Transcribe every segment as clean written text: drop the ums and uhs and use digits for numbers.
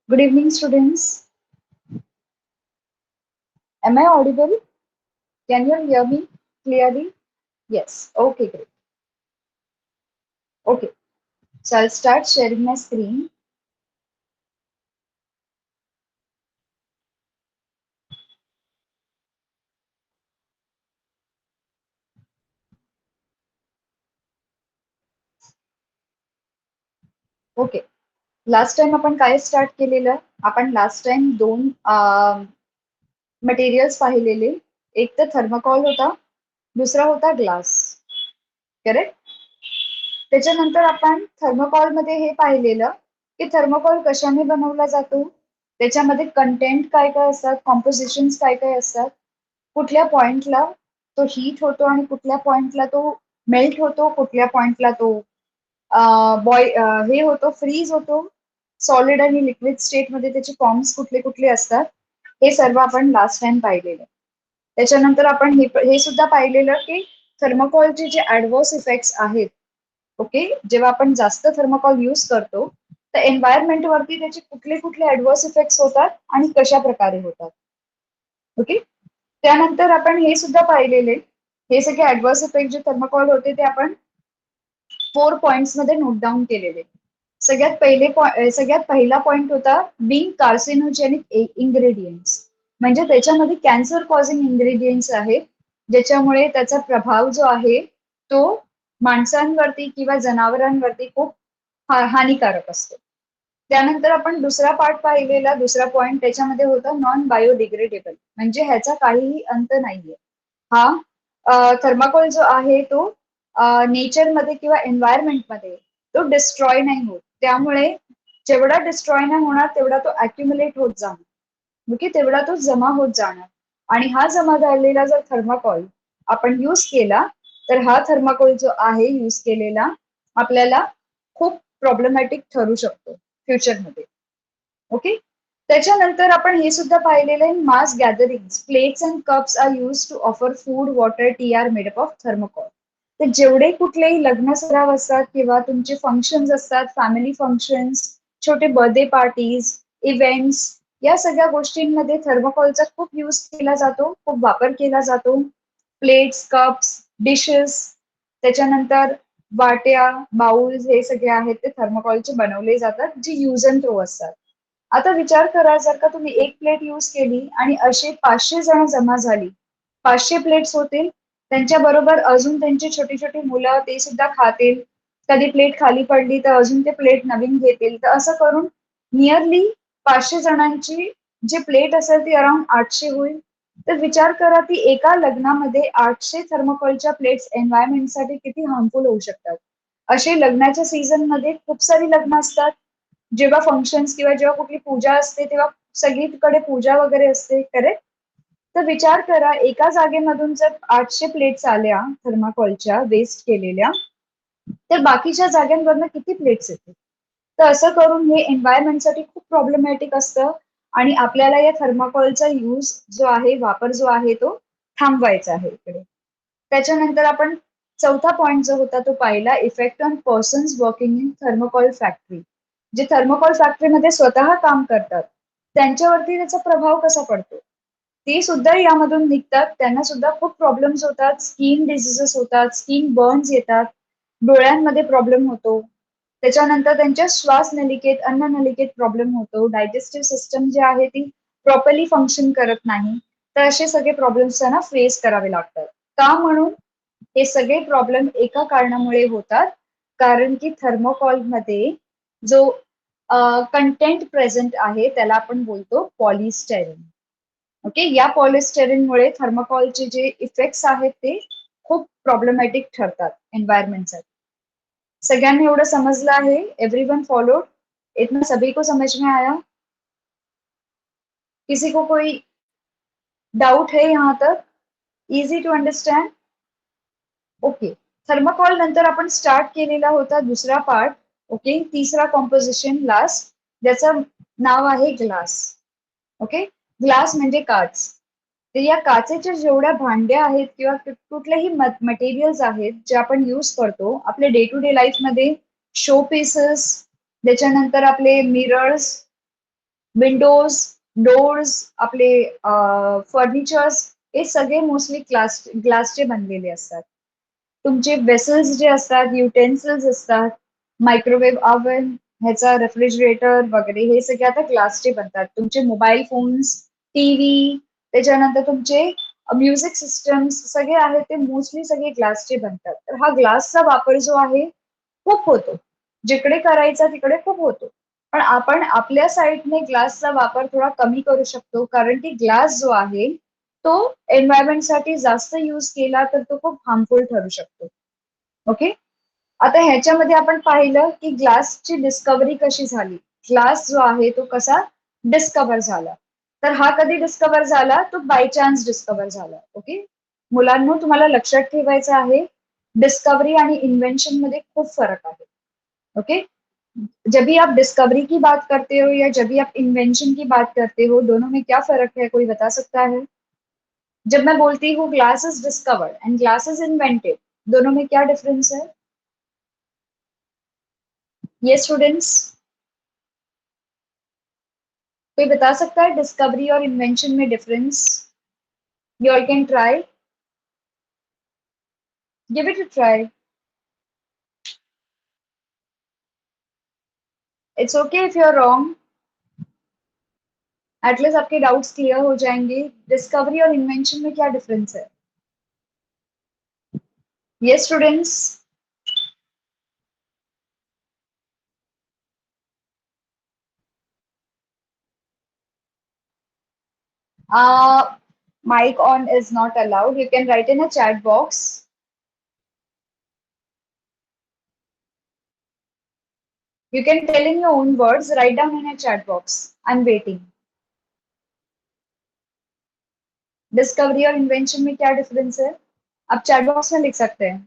Good evening, students. Am I audible? Can you hear me clearly? Yes. Okay, great. Okay. So I'll start sharing my screen. Okay. Last time आपण काय start केलेलं? आपण last time दोन materials पाहिलेले. एक तर thermocol होता, दुसरा होता ग्लास. करेक्ट? त्याच्यानंतर आपण थर्मोकॉल मध्ये हे पाहिलेलं की थर्मोकॉल कशाने बनवला जातो, त्याच्यामध्ये कंटेंट काय काय असतात, कॉम्पोजिशन्स काय काय असतात, कुठल्या पॉइंटला तो हीट होतो आणि कुठल्या पॉइंटला तो मेल्ट होतो, कुठल्या पॉइंटला तो हे होतो, फ्रीज होतो, सॉलिड आणि लिक्विड स्टेटमध्ये त्याचे फॉर्म्स कुठले कुठले असतात, हे सर्व आपण लास्ट टाइम पाहिलेलं. त्याच्यानंतर आपण हे सुद्धा पाहिलेलं की थर्मोकॉलचे जे ऍडव्हर्स इफेक्ट्स आहेत, ओके, जेव्हा आपण जास्त थर्मोकॉल यूज करतो तर एन्व्हायरमेंट वरती त्याचे कुठले कुठले ऍडव्हर्स इफेक्ट्स होतात आणि कशा प्रकारे होतात. ओके. त्यानंतर आपण हे सुद्धा पाहिलेले, हे सगळे ऍडव्हर्स इफेक्ट जे थर्मोकॉल होते ते आपण 4 पॉइंट्स मध्ये नोट डाऊन केलेले. सगळ्यात पहिला पॉइंट होता बीइंग कार्सिनोजेनिक इंग्रेडियंट्स, म्हणजे त्याच्यामध्ये कॅन्सर कॉझिंग इंग्रेडियंट्स आहेत, ज्याच्यामुळे त्याचा प्रभाव जो आहे तो माणसांवरती किंवा जनावरांवरती खूप हानिकारक असतो. त्यानंतर आपण दुसरा पार्ट पाहिलेला, दुसरा पॉइंट त्याच्यामध्ये होता नॉन बायोडिग्रेडेबल, म्हणजे ह्याचा काहीही अंत नाहीये. हा थर्माकोल जो आहे तो नेचरमध्ये किंवा एन्व्हायरमेंटमध्ये तो डिस्ट्रॉय नाही होत. त्यामुळे जेवढा डिस्ट्रॉय नाही होणार तेवढा तो अक्युमुलेट होत जाणार, ओके, तेवढा तो जमा होत जाणार. आणि हा जमा झालेला जर थर्माकोल आपण यूज केला तर हा थर्माकोल जो आहे यूज केलेला आपल्याला खूप प्रॉब्लेमॅटिक ठरू शकतो फ्युचरमध्ये. ओके. त्याच्यानंतर आपण हे सुद्धा पाहिलेलं आहे, mass gathering plates and cups are use to offer food water tea are made up of thermocol. तर जेवढे कुठलेही लग्न सराव असतात किंवा तुमचे फंक्शन्स असतात, फॅमिली फंक्शन्स, छोटे बर्थडे पार्टीज, इव्हेंट्स, या सगळ्या गोष्टींमध्ये थर्मोकॉलचा खूप यूज केला जातो, खूप वापर केला जातो. प्लेट्स, कप्स, डिशेस, त्याच्यानंतर वाट्या, बाउल्स, हे सगळे आहेत ते थर्मोकॉलचे बनवले जातात, जे यूज अँड थ्रो असतात. आता विचार करा, जर का तुम्ही एक प्लेट यूज केली आणि असे 500 जण जमा झाली, 500 प्लेट्स होतील, त्यांच्या बरोबर अजून त्यांची छोटी छोटी मुलं ते सुद्धा खातील, कधी प्लेट खाली पडली तर अजून ते प्लेट नवीन घेतील, तर असं करून नियरली 500 जणांची जी प्लेट असेल ती अराउंड 800 होईल. तर विचार करा ती एका लग्नामध्ये 800 थर्मोकॉलच्या प्लेट्स एन्व्हायरमेंटसाठी किती हार्मफुल होऊ शकतात. असे लग्नाच्या सीझन मध्ये खूप सारी लग्न असतात, जेव्हा फंक्शन्स किंवा जेव्हा कुठली पूजा असते तेव्हा सगळीकडे पूजा वगैरे असते, करेक्ट. तर विचार करा, एका जागेमधून जर 800 प्लेट्स आल्या थर्माकोलच्या वेस्ट केलेल्या, तर बाकीच्या जागांवरनं किती प्लेट्स येतील. तर असं करून हे एन्व्हायरमेंटसाठी खूप प्रॉब्लेमॅटिक असतं आणि आपल्याला या थर्माकोलचा यूज जो आहे, वापर जो आहे तो थांबवायचा आहे इकडे. त्याच्यानंतर आपण चौथा पॉइंट जो होता तो पाहिला, effect on persons working in thermocol factory. जे थर्मोकॉल फॅक्टरीमध्ये स्वतः काम करतात त्यांच्यावरती त्याचा प्रभाव कसा पडतो, ते सुद्धा यामधून निघतात. त्यांना सुद्धा खूप प्रॉब्लेम्स होतात, स्किन डिझिजेस होतात, स्किन बर्न्स येतात, डोळ्यांमध्ये प्रॉब्लेम होतो. त्याच्यानंतर त्यांच्या श्वास नलिकेत, अन्न नलिकेत प्रॉब्लेम होतो, डायजेस्टिव्ह सिस्टम जे आहे ती प्रॉपरली फंक्शन करत नाही. तर असे सगळे प्रॉब्लेम्स त्यांना फेस करावे लागतात. का म्हणून हे सगळे प्रॉब्लेम एका कारणामुळे होतात, कारण की थर्मोकॉलमध्ये जो कंटेंट प्रेझेंट आहे त्याला आपण बोलतो पॉलिस्टेरीन. ओके. या पॉलिस्टेरीनमुळे थर्मोकॉलचे जे इफेक्ट्स आहेत ते खूप प्रॉब्लेमॅटिक ठरतात एन्वायरमेंटसाठी. सगळ्यांनी एवढं समजलं आहे? Everyone followed? इतना सभी को समझ में आया? किसी को कोई डाउट है यहाँ तक? Easy to understand? Okay. Thermocol नंतर आपण स्टार्ट केलेला होता दुसरा पार्ट, ओके, तिसरा कॉम्पोजिशन लास्ट, ज्याचं नाव आहे ग्लास. ओके. ग्लास म्हणजे काच. तर या काचेच्या जेवढ्या भांड्या आहेत किंवा कुठलेही मटेरियल्स आहेत जे आपण यूज करतो आपल्या डे टू डे लाईफमध्ये, शो पीसेस, त्याच्यानंतर आपले मिरर्स, विंडोज, डोर्स, आपले फर्निचर्स हे सगळे मोस्टली ग्लासचे बनलेले असतात. तुमचे वेसल्स जे असतात, युटेन्सिल्स असतात, मायक्रोवेव्ह ओव्हन, ह्याचा रेफ्रिजरेटर वगैरे हे सगळे आता ग्लासचे बनतात. तुमचे मोबाईल फोन्स, टीव्ही, त्याच्यानंतर तुमचे म्युझिक सिस्टम्स सगळे आहेत ते मोस्टली सगळे ग्लासचे बनतात. तर हा ग्लासचा वापर जो आहे खूप होतो. जिकडे करायचा तिकडे खूप होतो. पण आपण आपल्या साईडने ग्लासचा वापर थोडा कमी करू शकतो, कारण की ग्लास जो आहे तो एन्व्हायरमेंटसाठी जास्त यूज केला तर तो खूप हार्मफुल ठरू शकतो. ओके. आता ह्याच्यामध्ये आपण पाहिलं की ग्लासची डिस्कवरी कशी झाली. ग्लास जो आहे तो कसा डिस्कवर झाला. तर हा कधी डिस्कवर झाला, तो बाय चान्स डिस्कवर झाला. ओके. मुलांनो, तुम्हाला लक्षात ठेवायचं आहे डिस्कवरी आणि इन्वेंशन मध्ये खूप फरक आहे. ओके. जब भी आप डिस्कवरी की बात करते हो या जब भी आप इन्वेंशन की बात करते हो, दोनों में क्या फर्क है, कोई बता सकता है? जब मैं बोलती हूँ glass is discovered and glass is invented, दोनों में क्या डिफरेंस है? ये स्टूडेंट्स, कोई बता सकता है डिस्कवरी और इन्वेंशन में difference? You all can try, give it a try. It's okay if you are wrong, at least आपके डाउट्स क्लियर हो जाएंगे. डिस्कवरी और इन्वेंशन में क्या डिफरेंस है? ये students, mic on is not allowed. You can write in a chat box. You can tell in your own words, write down in a chat box. I'm waiting. Discovery और invention में क्या difference है? आप chat box में लिख सकते हैं.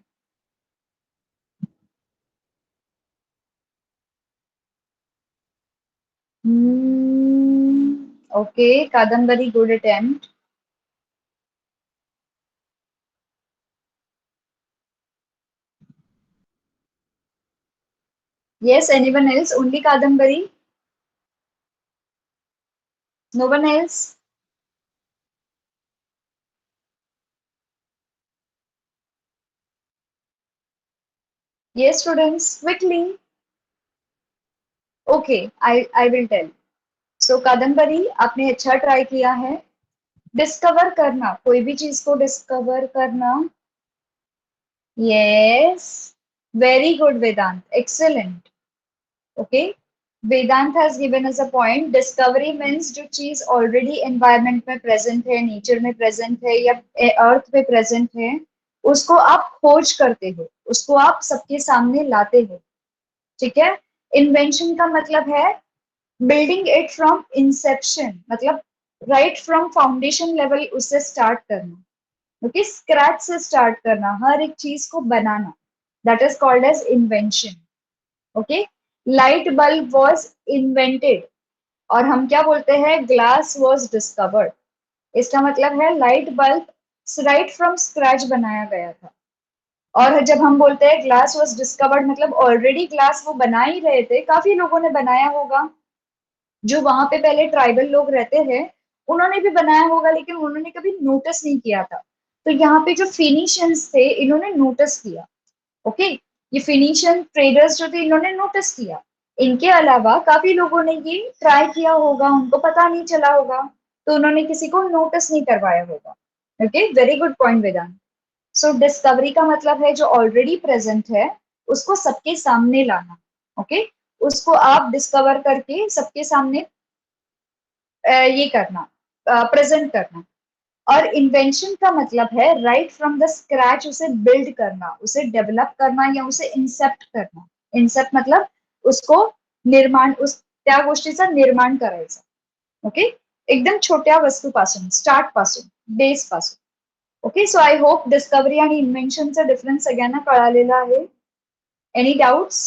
Okay, Kadambari, good attempt. Yes, anyone else? Only Kadambari? No one else? Yes, students, quickly. Okay, I will tell. So Kadambari, आपने अच्छा ट्राई किया है. डिस्कवर करना, कोई भी चीज को डिस्कवर करना. Yes, very good Vedant, excellent. Okay. Vedant has given us a point. Discovery means जो चीज ऑलरेडी एनवायरमेंट में प्रेजेंट है, नेचर में प्रेजेंट है या अर्थ पे प्रेजेंट है, उसको आप खोज करते हो, उसको आप सबके सामने लाते हो. ठीक है. इन्वेंशन का मतलब है बिल्डिंग इट फ्रॉम इंसेप्शन, मतलब राइट फ्रॉम फाउंडेशन लेवल उससे स्टार्ट करना. ओके, स्क्रैच से स्टार्ट करना, हर एक चीज को बनाना. That is called as invention. Okay. Light bulb was invented, और हम क्या बोलते हैं, ग्लास वॉज डिस्कवर्ड. इसका मतलब है light bulb right from scratch बनाया गया था. और जब हम बोलते हैं ग्लास वॉज डिस्कवर्ड, मतलब ऑलरेडी ग्लास वो बना ही रहे थे, काफी लोगों ने बनाया होगा. जो वहां पे पहले ट्राइबल लोग रहते हैं उन्होंने भी बनाया होगा, लेकिन उन्होंने कभी नोटिस नहीं किया था. तो यहाँ पे जो फिनिशियंस थे इन्होंने नोटिस किया. ओके. ये फिनिशियन ट्रेडर्स जो थे इन्होंने नोटिस किया. इनके अलावा काफी लोगों ने ये ट्राई किया होगा, उनको पता नहीं चला होगा, तो उन्होंने किसी को नोटिस नहीं करवाया होगा. ओके, वेरी गुड पॉइंट वेदांत. सो डिस्कवरी का मतलब है जो ऑलरेडी प्रेजेंट है उसको सबके सामने लाना. ओके. उसको आप डिस्कवर करके सबके सामने ये करना, प्रेजेंट करना. और इन्वेंशन का मतलब है राइट फ्रॉम द स्क्रैच उसे बिल्ड करना, उसे डेवलप करना या उसे इंसेप्ट करना. इंसेप्ट मतलब उसको निर्माण, उस त्या गोष्टीचं निर्माण करायचं. ओके. एकदम छोट्या वस्तूपासून, स्टार्ट पासून, बेस पासून. Okay. So I hope discovery आणि इन्व्हेन्शनचा डिफरन्स सगळ्यांना कळालेला आहे. Any doubts?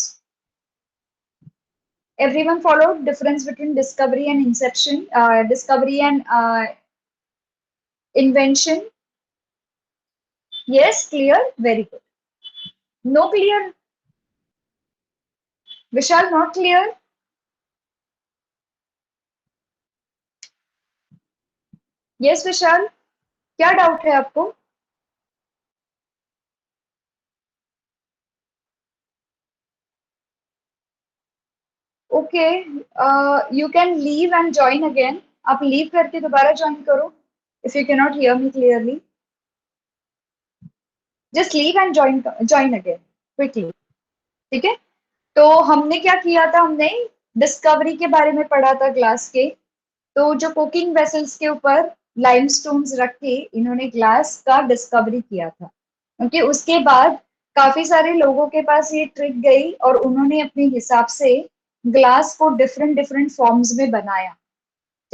Everyone followed difference between discovery and inception, discovery and invention? Yes, clear? Very good. No clear? Vishal, not clear? Yes Vishal, क्या doubt है आपको? Okay, you can leave and join again. आप leave करके दोबारा join करो if you can not hear me clearly. Just leave and join again quickly. ठीक है, तो हमने क्या किया था, हमने डिस्कवरी के बारे में पढ़ा था ग्लास के। तो जो कुकिंग वेसल्स के ऊपर लाइमस्टोन्स रख के इन्होंने ग्लास का डिस्कवरी किया था। ओके, उसके बाद काफी सारे लोगों के पास ये ट्रिक गई और उन्होंने अपने हिसाब से ग्लास को डिफरेंट डिफरेंट फॉर्म्स में बनाया।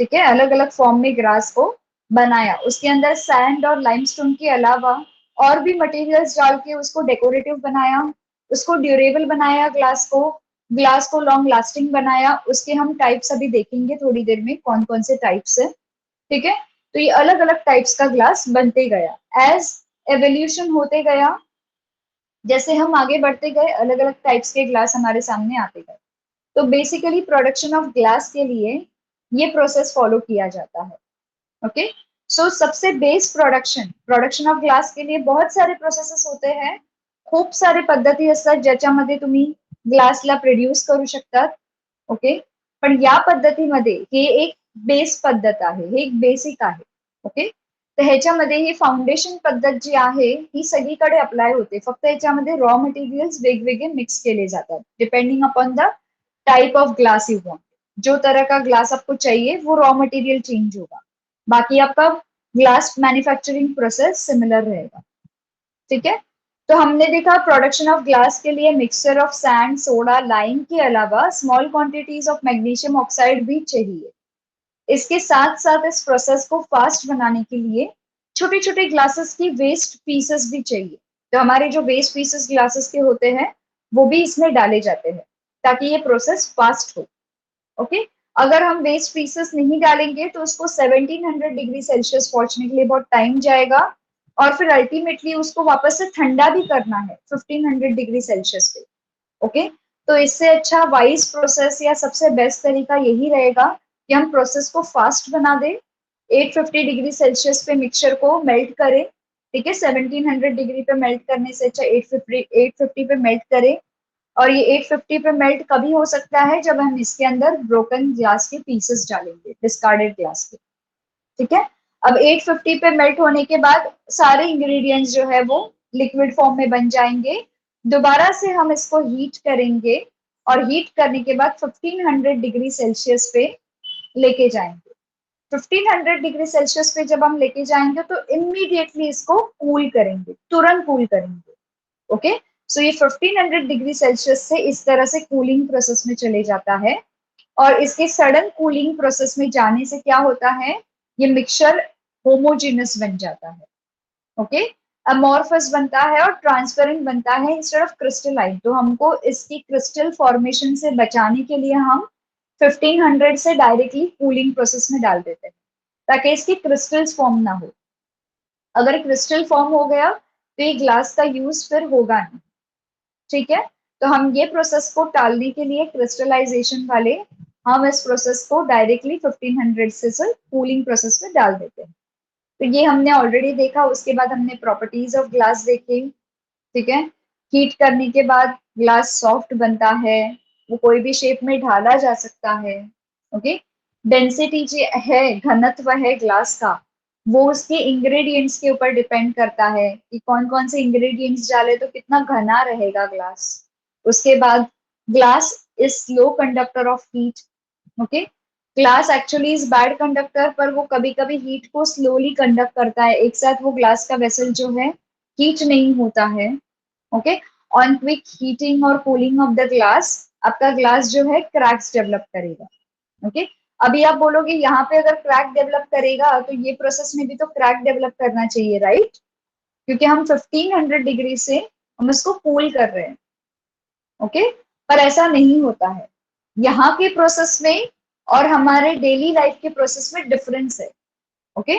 ठीक है, अलग अलग फॉर्म में ग्लास को बनाया, उसके अंदर सैंड और लाइमस्टोन के अलावा और भी मटेरियल्स डाल के उसको डेकोरेटिव बनाया, उसको ड्यूरेबल बनाया, ग्लास को लॉन्ग लास्टिंग बनाया। उसके हम टाइप्स अभी देखेंगे थोड़ी देर में, कौन कौन से टाइप्स है। ठीक है, तो ये अलग अलग टाइप्स का ग्लास बनते गया एज एवोल्यूशन होते गया। जैसे हम आगे बढ़ते गए अलग अलग टाइप्स के ग्लास हमारे सामने आते गए। तो बेसिकली प्रोडक्शन ऑफ ग्लास के लिए ये प्रोसेस फॉलो किया जाता है। ओके, सो सबसे बेस प्रोडक्शन ऑफ ग्लास के लिए बहुत सारे प्रोसेसेस होते हैं, खूप सारे पद्धती असतात ज्याच्यामध्ये तुम्ही ग्लासला प्रोड्यूस करू शकतात. ओके, पण या पद्धतीमध्ये हे एक बेस पद्धत आहे, हे एक बेसिक आहे. ओके, तर ह्याच्यामध्ये ही फाउंडेशन पद्धत जी आहे ही सगळीकडे अप्लाय होते, फक्त याच्यामध्ये रॉ मटेरियल्स वेगवेगळे मिक्स केले जातात depending upon the type of glass you want. जो तरह का ग्लास आपको चाहिए वो रॉ मटेरियल चेंज होगा, बाकी आपका ग्लास मैन्युफैक्चरिंग प्रोसेस सिमिलर रहेगा। ठीक है, तो हमने देखा प्रोडक्शन ऑफ ग्लास के लिए mixture of sand, soda, lime के अलावा small quantities of magnesium oxide भी चाहिए। इसके साथ साथ इस प्रोसेस को फास्ट बनाने के लिए छोटे छोटे ग्लासेस की वेस्ट पीसेस भी चाहिए। तो हमारे जो वेस्ट पीसेस ग्लासेस के होते हैं वो भी इसमें डाले जाते हैं ताकि ये प्रोसेस फास्ट हो। ओके, अगर हम वेस्ट पीसेस नहीं डालेंगे तो उसको 1700 डिग्री सेल्सियस पहुंचने के लिए बहुत टाइम जाएगा, और फिर अल्टीमेटली उसको वापस से ठंडा भी करना है 1500 डिग्री सेल्सियस पे। ओके, तो इससे अच्छा वाइज प्रोसेस या सबसे बेस्ट तरीका यही रहेगा कि हम प्रोसेस को फास्ट बना दें, 850 डिग्री सेल्सियस पे मिक्सचर को मेल्ट करें। ठीक है, 1700 डिग्री पे मेल्ट करने से अच्छा 850 पे मेल्ट करें। और ये 850 पे मेल्ट कभी हो सकता है जब हम इसके अंदर ब्रोकन ग्लास के पीसेस डालेंगे, डिस्कार्डेड ग्लास के। ठीक है, अब 850 पे मेल्ट होने के बाद सारे इंग्रेडिएंट्स जो है वो लिक्विड फॉर्म में बन जाएंगे। दोबारा से हम इसको हीट करेंगे और हीट करने के बाद 1500 डिग्री सेल्सियस पे लेके जाएंगे। 1500 डिग्री सेल्सियस पे जब हम लेके जाएंगे तो इमीडिएटली इसको कूल करेंगे, तुरंत कूल करेंगे। ओके, सो ये 1500 डिग्री सेल्सियस से इस तरह से कूलिंग प्रोसेस में चले जाता है, और इसके सडन कूलिंग प्रोसेस में जाने से क्या होता है, ये मिक्सचर होमोजीनस बन जाता है। ओके, अमोर्फस बनता है और ट्रांसपेरेंट बनता है इंस्टेड ऑफ क्रिस्टलाइन। तो हमको इसकी क्रिस्टल फॉर्मेशन से बचाने के लिए हम 1500 से डायरेक्टली कूलिंग प्रोसेस में डाल देते हैं ताकि इसकी क्रिस्टल्स फॉर्म ना हो। अगर क्रिस्टल फॉर्म हो गया तो ये ग्लास का यूज फिर होगा नहीं। ठीक है, तो हम ये प्रोसेस को टालने के लिए क्रिस्टलाइजेशन वाले हम इस प्रोसेस को डायरेक्टली 1500 से कूलिंग प्रोसेस में डाल देते हैं। तो ये हमने ऑलरेडी देखा। उसके बाद हमने प्रॉपर्टीज ऑफ ग्लास देखी। ठीक है, हीट करने के बाद ग्लास सॉफ्ट बनता है, वो कोई भी शेप में ढाला जा सकता है। ओके, डेंसिटी जो है, घनत्व है ग्लास का, वो उसके इंग्रेडिएंट्स के ऊपर डिपेंड करता है कि कौन कौन से इंग्रेडिएंट्स डाले तो कितना घना रहेगा ग्लास। उसके बाद glass is slow conductor of heat. Okay, glass actually is bad conductor, पर वो कभी कभी हीट को स्लोली कंडक्ट करता है, एक साथ वो ग्लास का वेसल जो है हीट नहीं होता है। ओके, ऑन क्विक हीटिंग और कूलिंग ऑफ द ग्लास आपका ग्लास जो है क्रैक्स डेवलप करेगा। ओके, अभी आप बोलोगे यहाँ पे अगर क्रैक डेवलप करेगा तो ये प्रोसेस में भी तो क्रैक डेवलप करना चाहिए, राइट? क्योंकि हम 1500 डिग्री से हम इसको कूल कर रहे हैं। ओके, पर ऐसा नहीं होता है यहाँ के प्रोसेस में और हमारे डेली लाइफ के प्रोसेस में डिफरेंस है। ओके,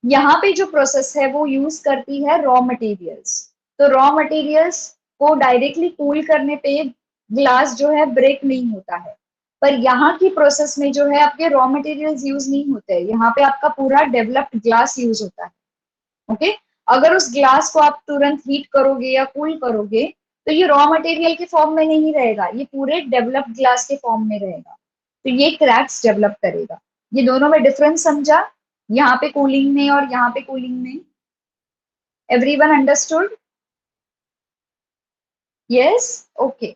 यहाँ पे जो प्रोसेस है वो यूज करती है रॉ मटेरियल्स। तो रॉ मटेरियल्स को डायरेक्टली कूल करने पे ग्लास जो है ब्रेक नहीं होता है। पर यहाँ की प्रोसेस में जो है आपके रॉ मटेरियल्स यूज नहीं होते हैं, यहाँ पे आपका पूरा डेवलप्ड ग्लास यूज होता है। ओके, अगर उस ग्लास को आप तुरंत हीट करोगे या कूल करोगे तो ये रॉ मटेरियल के फॉर्म में नहीं रहेगा, ये पूरे डेवलप्ड ग्लास के फॉर्म में रहेगा, तो ये क्रैक्स डेवलप करेगा। ये दोनों में डिफरेंस समझा, यहाँ पे कूलिंग में और यहाँ पे कूलिंग में? Everyone understood? Yes, okay.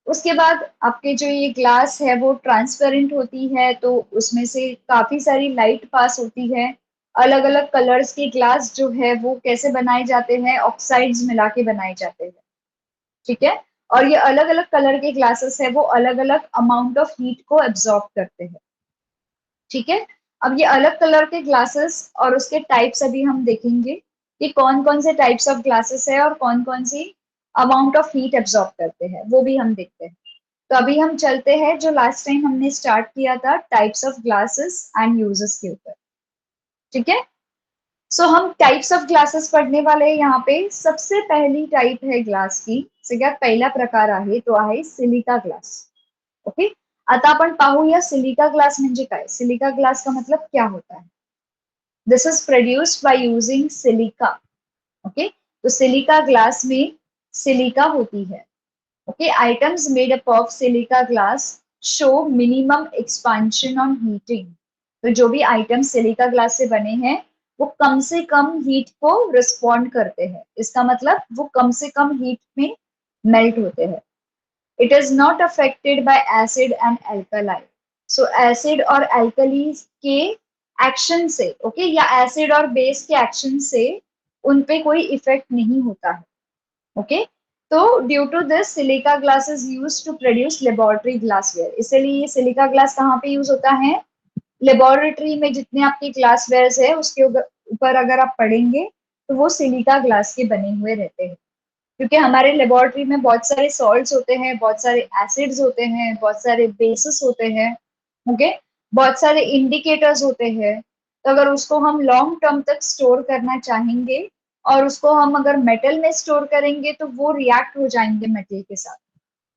उसके बाद आपके जो ये ग्लास है वो ट्रांसपेरेंट होती है, तो उसमें से काफी सारी लाइट पास होती है। अलग अलग कलर्स के ग्लास जो है वो कैसे बनाए जाते हैं, ऑक्साइड्स मिला के बनाए जाते हैं, ठीक है। और ये अलग अलग कलर के ग्लासेस है वो अलग अलग अमाउंट ऑफ हीट को एब्जॉर्ब करते हैं, ठीक है। अब ये अलग कलर के ग्लासेस और उसके टाइप्स अभी हम देखेंगे कि कौन कौन से टाइप्स ऑफ ग्लासेस है और कौन कौन सी अमाउंट ऑफ हीट एब्जॉर्ब करते हैं, वो भी हम देखते हैं। तो अभी हम चलते हैं जो लास्ट टाइम हमने स्टार्ट किया था, types of glasses and uses के ऊपर, ठीक है। सो हम टाइप्स ऑफ ग्लासेस पढ़ने वाले हैं। यहाँ पे सबसे पहली टाइप है ग्लास की, सगळ्यात पहिला प्रकार आहे तो आहे सिलिका ग्लास। ओके, आता आपण पाहूया सिलिका ग्लास म्हणजे काय। सिलिका ग्लास का मतलब क्या होता है? This is produced by using silica. Okay, तो सिलिका ग्लास में सिलिका होती है। Okay, items made up of silica glass show minimum expansion on heating. तो जो भी आइटम सिलिका ग्लास से बने हैं वो कम से कम हीट को रिस्पॉन्ड करते हैं, इसका मतलब वो कम से कम हीट में मेल्ट होते हैं। It is not affected by acid and alkali. So acid और एल्कली के एक्शन से, ओके, या एसिड और बेस के एक्शन से उन पे कोई इफेक्ट नहीं होता है। ओके, तो due to this silica glass is use to produce laboratory glassware. इसलिए ये सिलिका ग्लास कहाँ पे यूज होता है? लेबोरेटरी में जितने आपके ग्लासवेयर है उसके ऊपर अगर आप पढ़ेंगे तो वो सिलिका ग्लास के बने हुए रहते हैं, क्योंकि हमारे लेबोरेटरी में बहुत सारे सॉल्ट्स होते हैं, बहुत सारे एसिड्स होते हैं, बहुत सारे बेसिस होते हैं, ओके, बहुत सारे इंडिकेटर्स होते हैं। तो अगर उसको हम लॉन्ग टर्म तक स्टोर करना चाहेंगे और उसको हम अगर मेटल में स्टोर करेंगे तो वो रिएक्ट हो जाएंगे मेटल के साथ,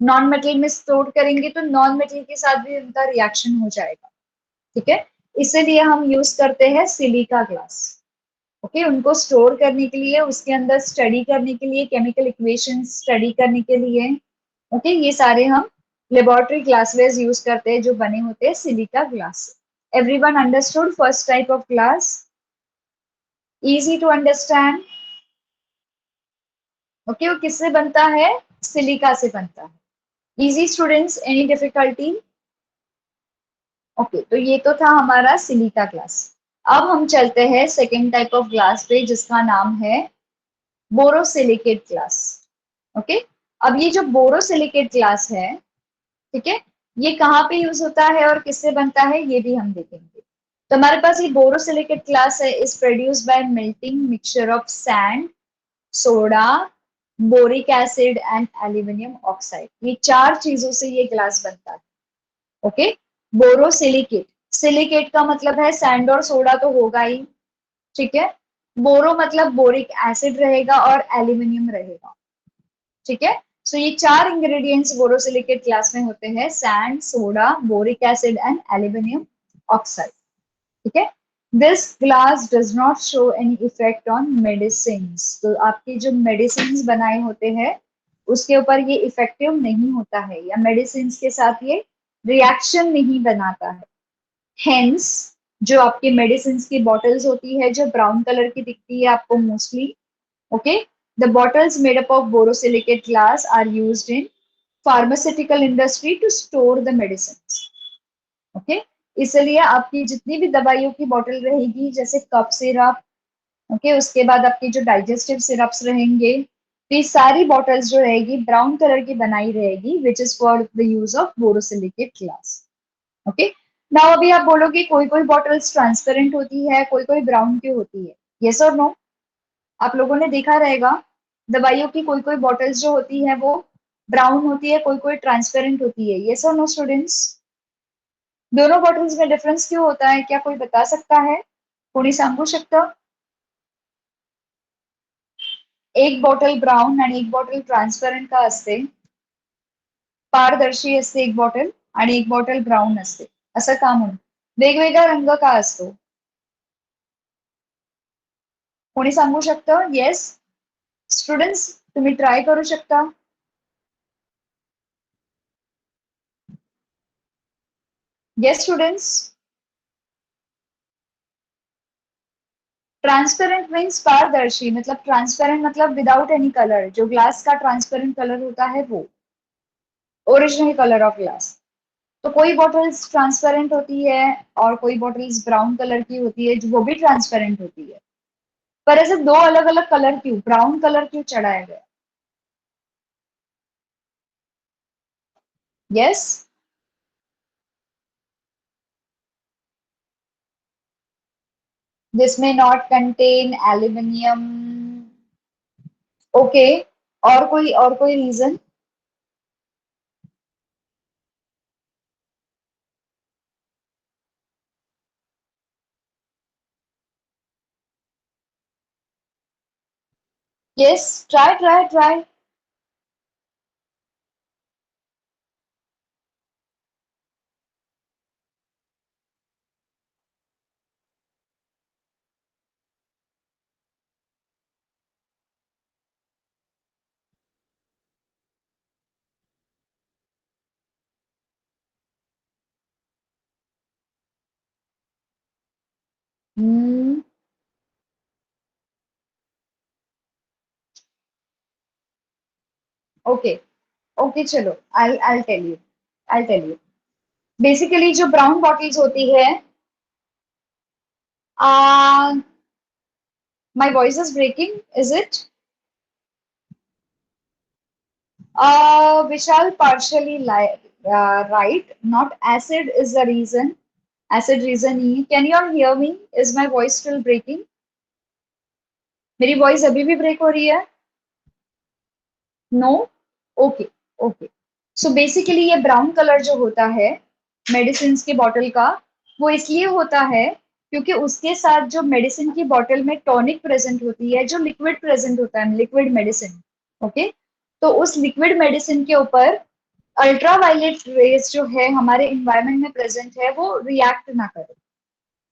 नॉन मेटल में स्टोर करेंगे तो नॉन मेटल के साथ भी उनका रिएक्शन हो जाएगा, ठीक है। इसीलिए हम यूज करते हैं सिलिका ग्लास। ओके, उनको स्टोर करने के लिए, उसके अंदर स्टडी करने के लिए, केमिकल इक्वेशन स्टडी करने के लिए, ओके, ये सारे हम लेबोरेटरी ग्लासवेयर यूज करते हैं जो बने होते हैं silica glass. Everyone understood first type of glass? Easy to understand? Okay, वो किससे बनता है? सिलिका से बनता है। Easy students, any difficulty? Okay, तो ये तो था हमारा सिलिका ग्लास। अब हम चलते हैं सेकेंड टाइप ऑफ ग्लास पे जिसका नाम है बोरोसिलिकेट ग्लास। ओके, अब ये जो बोरोसिलिकेट ग्लास है, ठीक है, ये कहाँ पे यूज होता है और किससे बनता है ये भी हम देखेंगे। तो हमारे पास ये बोरोसिलिकेट ग्लास है, is produced by melting mixture of sand, soda, boric acid and aluminium oxide. ये चार चीजों से ये ग्लास बनता है। ओके, बोरोसिलिकेट, सिलिकेट का मतलब है सैंड और सोडा तो होगा ही, ठीक है। बोरो मतलब बोरिक एसिड रहेगा और एल्यूमिनियम रहेगा, ठीक है। सो ये चार इंग्रेडिएंट्स बोरोसिलिकेट ग्लास में होते हैं, sand, soda, boric acid and aluminium oxide, ठीक है। This glass does not show any effect on medicine. तो आपके जो मेडिसिन बनाए होते हैं उसके ऊपर ये इफेक्टिव नहीं होता है, या मेडिसिन के साथ ये रिएक्शन नहीं बनाता है। हेंस जो आपके मेडिसिन की बॉटल्स होती है जो ब्राउन कलर की दिखती है आपको mostly, okay, the bottles made up of borosilicate glass are used in pharmaceutical industry to store the medicine. Okay, इसलिए आपकी जितनी भी दवाइयों की बॉटल रहेगी जैसे कफ सिरप, ओके, उसके बाद आपकी जो डाइजेस्टिव सिरप्स रहेंगे, तो ये सारी बॉटल्स जो रहेगी ब्राउन कलर की बनाई रहेगी, which is for the use of borosilicate glass. Okay, now अभी आप बोलोगे कोई कोई बॉटल्स ट्रांसपेरेंट होती है, कोई कोई ब्राउन क्यों होती है? यस और नो? आप लोगों ने देखा रहेगा दवाइयों की कोई कोई बॉटल्स जो होती है वो ब्राउन होती है, कोई कोई ट्रांसपेरेंट होती है। यस और नो स्टूडेंट्स? दोनों बॉटल्स में डिफरेंस क्यों होता है, क्या कोई बता सकता है? कोणी सांगू शकतं? एक बॉटल ब्राउन आणि एक बॉटल ट्रान्सपरंट का असते, पारदर्शी असते एक बॉटल, आणि एक बॉटल ब्राऊन असते, असं का म्हणून? वेगवेगळा रंग का असतो? कोणी सांगू शकतं? येस स्टुडंट्स, तुम्ही ट्राय करू शकता. Yes students. ट्रांसपेरेंट मीन्स पारदर्शी, मतलब ट्रांसपेरेंट मतलब विदाउट एनी कलर, जो ग्लास का ट्रांसपेरेंट कलर होता है वो ओरिजिनल कलर ऑफ ग्लास। तो कोई बॉटल्स ट्रांसपेरेंट होती है और कोई बॉटल्स ब्राउन कलर की होती है जो वो भी ट्रांसपेरेंट होती है। पर ऐसे दो अलग अलग कलर क्यों, ब्राउन कलर क्यों चढ़ाया गया? Yes. This may not contain aluminium. Okay, और कोई reason? Yes, try try try. Okay okay, चलो आई टेल यू। बेसिकली जो ब्राउन बॉटल्स होती है, my voice is breaking, is it? Vishal, partially right. Not acid is the reason. Acid reason he. Can you all hear me? Is my voice still breaking? मेरी voice अभी भी break हो रही है? No? Okay okay. So basically ये brown colour जो होता है मेडिसिन की बॉटल का, वो इसलिए होता है क्योंकि उसके साथ जो मेडिसिन की बॉटल में टॉनिक प्रेजेंट होती है, जो लिक्विड प्रेजेंट होता है, लिक्विड मेडिसिन। ओके, तो उस लिक्विड मेडिसिन के ऊपर अल्ट्रावायलेट रेज जो है हमारे इन्वायरमेंट में प्रेजेंट है वो रिएक्ट ना करे।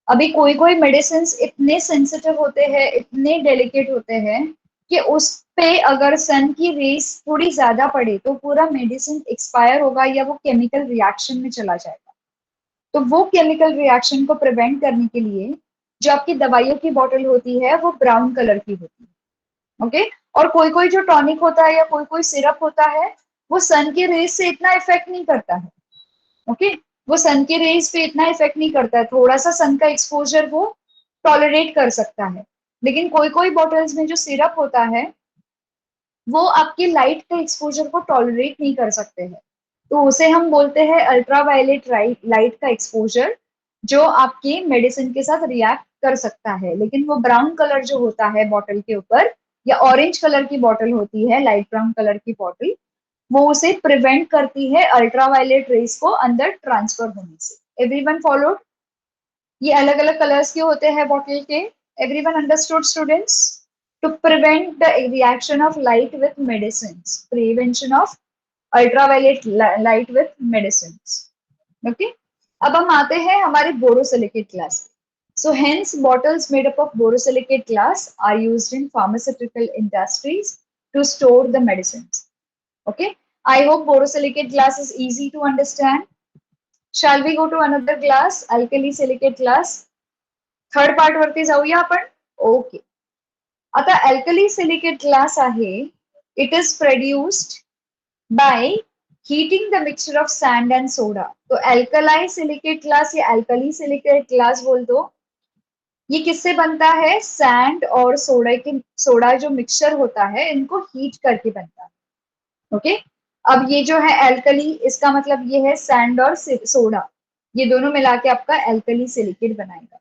अभी कोई कोई मेडिसिन इतने सेंसिटिव होते हैं, इतने डेलिकेट होते हैं कि उस पे अगर सन की रेस थोड़ी ज्यादा पड़े तो पूरा मेडिसिन एक्सपायर होगा या वो केमिकल रिएक्शन में चला जाएगा। तो वो केमिकल रिएक्शन को प्रिवेंट करने के लिए जो आपकी दवाइयों की बोतल होती है वो ब्राउन कलर की होती है। ओके, और कोई कोई जो टॉनिक होता है या कोई कोई सिरप होता है वो सन के रेस से इतना इफेक्ट नहीं करता है। ओके, वो सन के रेज पे इतना इफेक्ट नहीं करता है, थोड़ा सा सन का एक्सपोजर वो टॉलरेट कर सकता है। लेकिन कोई कोई बॉटल्स में जो सिरप होता है वो आपकी लाइट के एक्सपोजर को टॉलरेट नहीं कर सकते हैं। तो उसे हम बोलते हैं अल्ट्रावायलेट लाइट का एक्सपोजर, जो आपकी मेडिसिन के साथ रिएक्ट कर सकता है। लेकिन वो ब्राउन कलर जो होता है बॉटल के ऊपर, या ऑरेंज कलर की बॉटल होती है, लाइट ब्राउन कलर की बॉटल, वो उसे प्रिवेंट करती है अल्ट्रावायलेट रेस को अंदर ट्रांसफर होने से। Everyone followed? ये अलग अलग कलर्स के होते हैं बॉटल के। Everyone understood students? To prevent the reaction of light with medicine, prevention of ultraviolet light with medicine. Okay, अब हम आते हैं हमारे borosilicate class. So hence bottles made up of borosilicate glass are used in pharmaceutical industries to store the medicines. Okay, I hope borosilicate glass is easy to understand. Shall we go to another glass, alkali silicate glass? Third part वरती जाऊया आपण. Okay, आता alkali silicate glass आहे, it is produced by heating the mixture of sand and soda. तो alkali silicate glass या alkali silicate glass बोल दो, ये किससे बनता है? सैंड और सोडा जो मिक्सचर होता है इनको हीट करके बनता है। ओके, अब ये जो है एल्कली, इसका मतलब ये है सैंड और सोडा, ये दोनों मिला के आपका एल्कली सिलिकेट बनाएगा।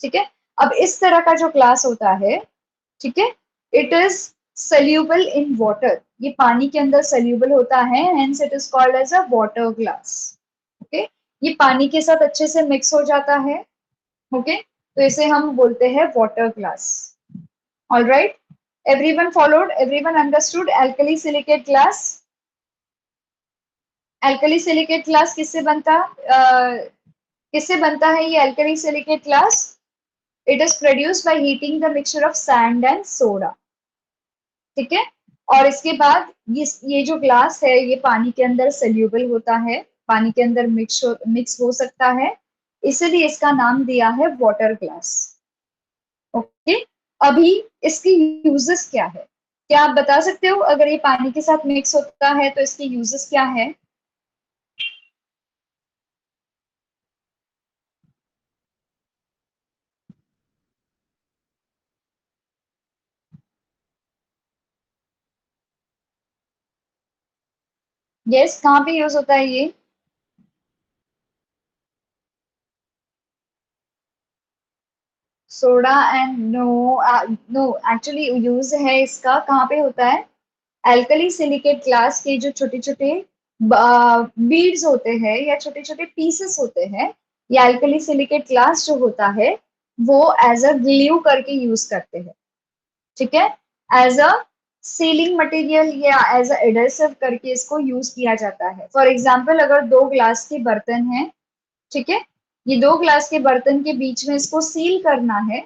ठीक है, अब इस तरह का जो ग्लास होता है, ठीक है, it is soluble in water, ये पानी के अंदर सोल्यूबल होता है, hence it is called as a water glass. Okay, ये पानी के साथ अच्छे से मिक्स हो जाता है। ओके, तो इसे हम बोलते हैं water glass. All right, everyone followed, everyone understood alkali silicate glass? Alkali silicate glass किससे बनता है ये alkali silicate glass? It is produced by heating the mixture of sand and soda. ठीक है, और इसके बाद ये जो ग्लास है ये पानी के अंदर सोल्यूबल होता है, पानी के अंदर मिक्स हो सकता है, इसलिए इसका नाम दिया है वाटर ग्लास। ओके, अभी इसकी यूजेस क्या है, क्या आप बता सकते हो? अगर ये पानी के साथ मिक्स होता है तो इसके यूजेस क्या है? यस, कहाँ पे यूज होता है ये? Soda and no, actually use है इसका कहाँ पे होता है? एल्कली सिलिकेट ग्लास के जो छोटे छोटे बीड्स होते हैं या छोटे छोटे पीसेस होते हैं, या एल्कली सिलिकेट ग्लास जो होता है वो एज अ ग्लू करके यूज करते हैं। ठीक है, एज अ सीलिंग मटेरियल या एज अ एडहेसिव करके इसको यूज किया जाता है। फॉर एग्जाम्पल, अगर दो ग्लास के बर्तन हैं, ठीक है, ये दो ग्लास के बर्तन के बीच में इसको सील करना है,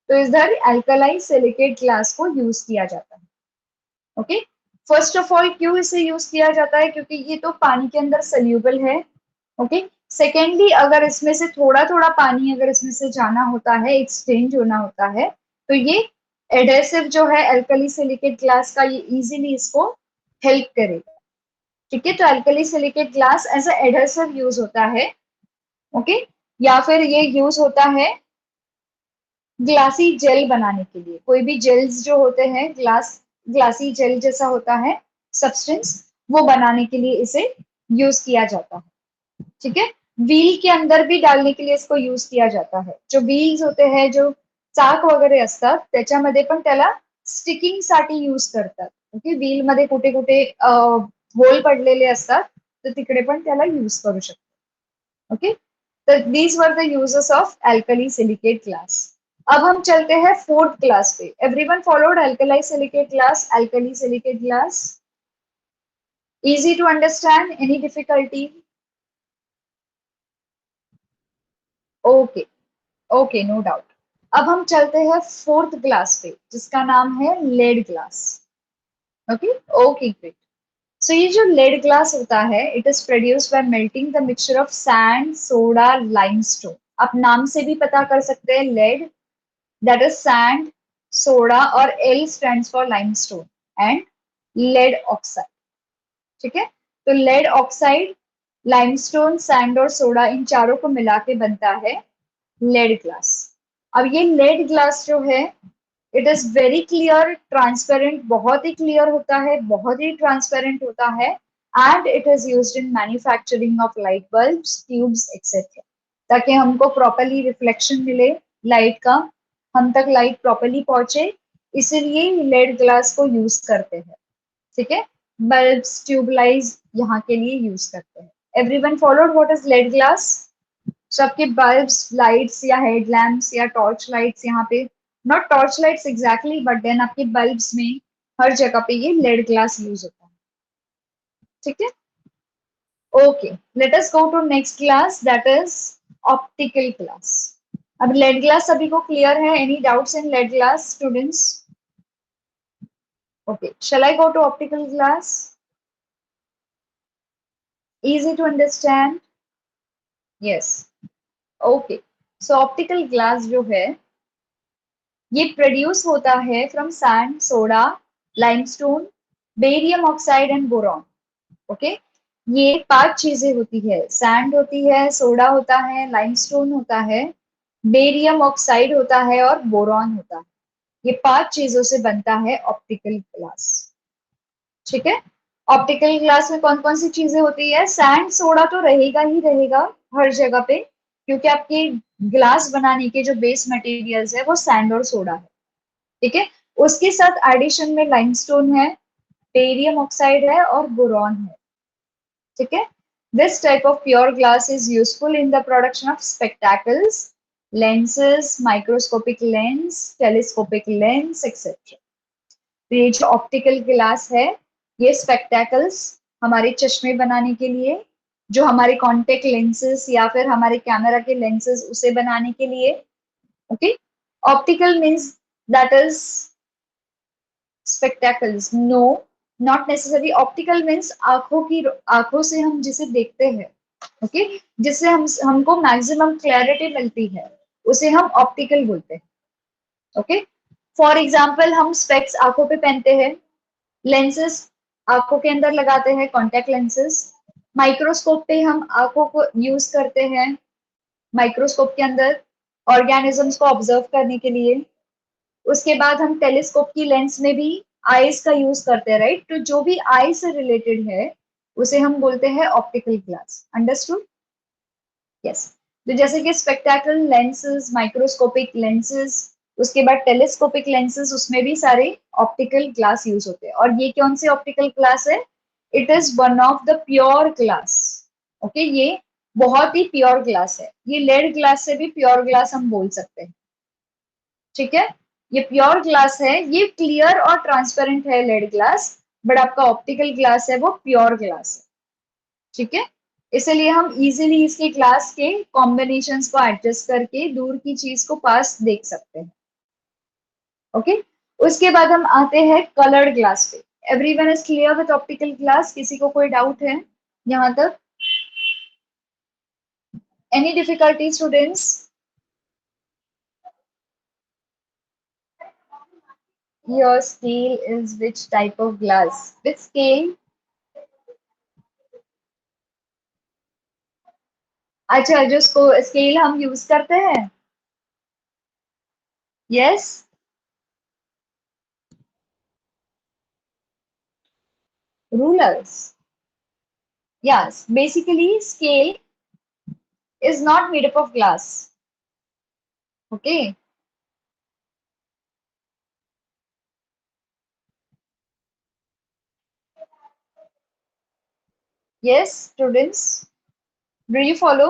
तो इधर एल्कलाइन सिलिकेट ग्लास को यूज किया जाता है। ओके, फर्स्ट ऑफ ऑल क्यों इसे यूज किया जाता है? क्योंकि ये तो पानी के अंदर सोल्यूबल है। ओके, सेकेंडली, अगर इसमें से थोड़ा थोड़ा पानी अगर इसमें से जाना होता है, एक्सचेंज होना होता है, तो ये एडहेसिव जो है एल्कली सिलिकेट ग्लास का, ये इजीली इसको हेल्प करेगा। ठीक है, तो alkali silicate glass as a adhesive use होता है। ओके, या फिर ये यूज होता है ग्लासी जेल बनाने के लिए। कोई भी जेल्स जो होते हैं, ग्लासी जेल जैसा होता है सब्सटेंस, वो बनाने के लिए इसे यूज किया जाता है। ठीक है, व्हील के अंदर भी डालने के लिए इसको यूज किया जाता है। जो व्हील्स होते हैं, जो चाक वगैरे असतात त्याच्यामध्ये पण त्याला स्टिकिंग साठी यूज करतात। ओके, व्हील मध्ये कुठे कुठे होल पडलेले असतात, तर तिकडे पण त्याला यूज करू शकतो। ओके, तो these were the uses of alkali silicate glass. अब हम चलते हैं फोर्थ क्लास पे। Everyone followed alkali silicate glass, alkali silicate glass, easy to understand, any difficulty? Okay, okay, no doubt. अब हम चलते हैं फोर्थ क्लास पे जिसका नाम है lead glass. Okay, okay, great. So ये जो लेड ग्लास होता है, it is produced by melting the mixture of sand, soda, limestone. आप नाम से भी पता कर सकते हैं, lead, that is sand, soda, और L stands for limestone, and lead oxide. ठीक है, तो लेड ऑक्साइड, लाइमस्टोन, सैंड और सोडा, इन चारों को मिला के बनता है लेड ग्लास। अब ये लेड ग्लास जो है, it is very clear, transparent, बहुत ही क्लियर होता है, बहुत ही ट्रांसपेरेंट होता है, and it is used in manufacturing of light bulbs, tubes etcetera, ताकि हमको प्रॉपरली रिफ्लेक्शन मिले लाइट का, हम तक लाइट प्रॉपरली पहुंचे, इसीलिए लेड ग्लास को यूज करते हैं। ठीक है, बल्ब्स, ट्यूबलाइट्स यहाँ के लिए यूज करते हैं। Everyone followed what is lead glass? सबके बल्ब्स, लाइट्स या हेडलैम्प्स या टॉर्च लाइट्स, यहाँ पे not torch lights exactly, but then आपके बल्ब्स में हर जगह पे ये लेड ग्लास यूज होता है। ठीक है, okay, let us go to next class, that is optical class. अब लेड ग्लास सभी को क्लियर है? Any doubts in lead glass, students? Okay, shall I go to optical glass? Easy to understand? Yes. Okay. So optical glass जो है, ये produce होता है from sand, soda, limestone, barium oxide and boron. Okay, ये पांच चीजें होती है, सैंड होती है, सोडा होता है, लाइमस्टोन होता है, बेरियम ऑक्साइड होता है, और बोरॉन होता है। ये पांच चीजों से बनता है ऑप्टिकल ग्लास। ठीक है, ऑप्टिकल ग्लास में कौन कौन सी चीजें होती है? सैंड, सोडा तो रहेगा ही रहेगा हर जगह पे, क्योंकि आपके ग्लास बनाने के जो बेस मटेरियल्स है वो सैंड और सोडा है। ठीक है, उसके साथ एडिशन में लाइमस्टोन है, बेरियम ऑक्साइड है, और बोरॉन है। ठीक है, this type of pure glass is useful in the production of spectacles, lenses, microscopic lens, telescopic lens etcetera. तो ये जो ऑप्टिकल ग्लास है, ये स्पेक्टेकल्स, हमारे चश्मे बनाने के लिए, जो हमारे कॉन्टेक्ट लेंसेज या फिर हमारे कैमरा के लेंसेज उसे बनाने के लिए। Okay, optical means that is spectacles, no, not necessary. Optical means आंखों से हम जिसे देखते हैं, ओके, जिससे हमको मैक्सिमम क्लैरिटी मिलती है, उसे हम ऑप्टिकल बोलते हैं। ओके, फॉर एग्जाम्पल हम स्पेक्स आंखों पे पहनते हैं, लेंसेज आंखों के अंदर लगाते हैं, कॉन्टेक्ट लेंसेज। माइक्रोस्कोप पे हम आंखों को यूज करते हैं, माइक्रोस्कोप के अंदर ऑर्गेनिजम्स को ऑब्जर्व करने के लिए। उसके बाद हम टेलीस्कोप की लेंस में भी आईज का यूज करते हैं, राइट। तो जो भी आई से रिलेटेड है उसे हम बोलते हैं ऑप्टिकल ग्लास। अंडरस्टूड? यस। तो जैसे कि स्पेक्टेकल लेंसेज, माइक्रोस्कोपिक लेंसेज, उसके बाद टेलीस्कोपिक लेंसेज, उसमें भी सारे ऑप्टिकल ग्लास यूज होते हैं। और ये कौन से ऑप्टिकल ग्लास है? It is one of the pure glass. Okay, ये बहुत ही प्योर ग्लास है। ये लेड ग्लास से भी प्योर ग्लास हम बोल सकते हैं। ठीक है, ये प्योर ग्लास है, ये क्लियर और ट्रांसपेरेंट है लेड ग्लास, बट आपका ऑप्टिकल ग्लास है वो प्योर ग्लास है। ठीक है, इसलिए हम इजीली इसके ग्लास के कॉम्बिनेशंस को एडजस्ट करके दूर की चीज को पास देख सकते हैं। ओके, उसके बाद हम आते हैं कलर्ड ग्लास पे। Everyone is clear with optical glass? किसी को कोई डाउट है यहाँ तक? Any difficulty students? Your scale is which type of glass? Which scale? अच्छा, जो स्केल हम यूज करते हैं। Yes, rulers. Yes, basically scale is not made up of glass. Okay. Yes, students. Do you follow?